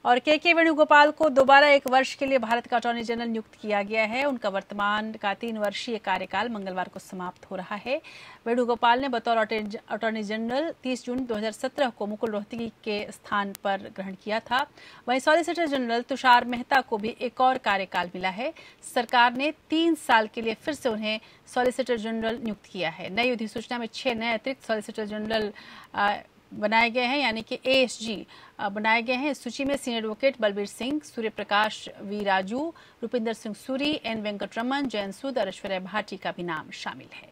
और के वेणुगोपाल को दोबारा 1 वर्ष के लिए भारत का अटॉर्नी जनरल नियुक्त किया गया है। उनका वर्तमान का 3 वर्षीय कार्यकाल मंगलवार को समाप्त हो रहा है। वेणुगोपाल ने बतौर अटॉर्नी जनरल 30 जून 2017 को मुकुल रोहतगी के स्थान पर ग्रहण किया था। वहीं सॉलिसिटर जनरल तुषार मेहता को भी एक और कार्यकाल मिला है। सरकार ने 3 साल के लिए फिर से उन्हें सॉलिसिटर जनरल नियुक्त किया है। नई अधिसूचना में 6 नए अतिरिक्त सॉलिसिटर जनरल बनाए गए हैं, यानी कि ASG बनाए गए हैं। इस सूची में senior advocate Balbir Singh, Surya Prakash V Raju, Rupinder Singh Suri, N Venkataraman, Jayant Sood और ऐश्वर्या भाटी का भी नाम शामिल है।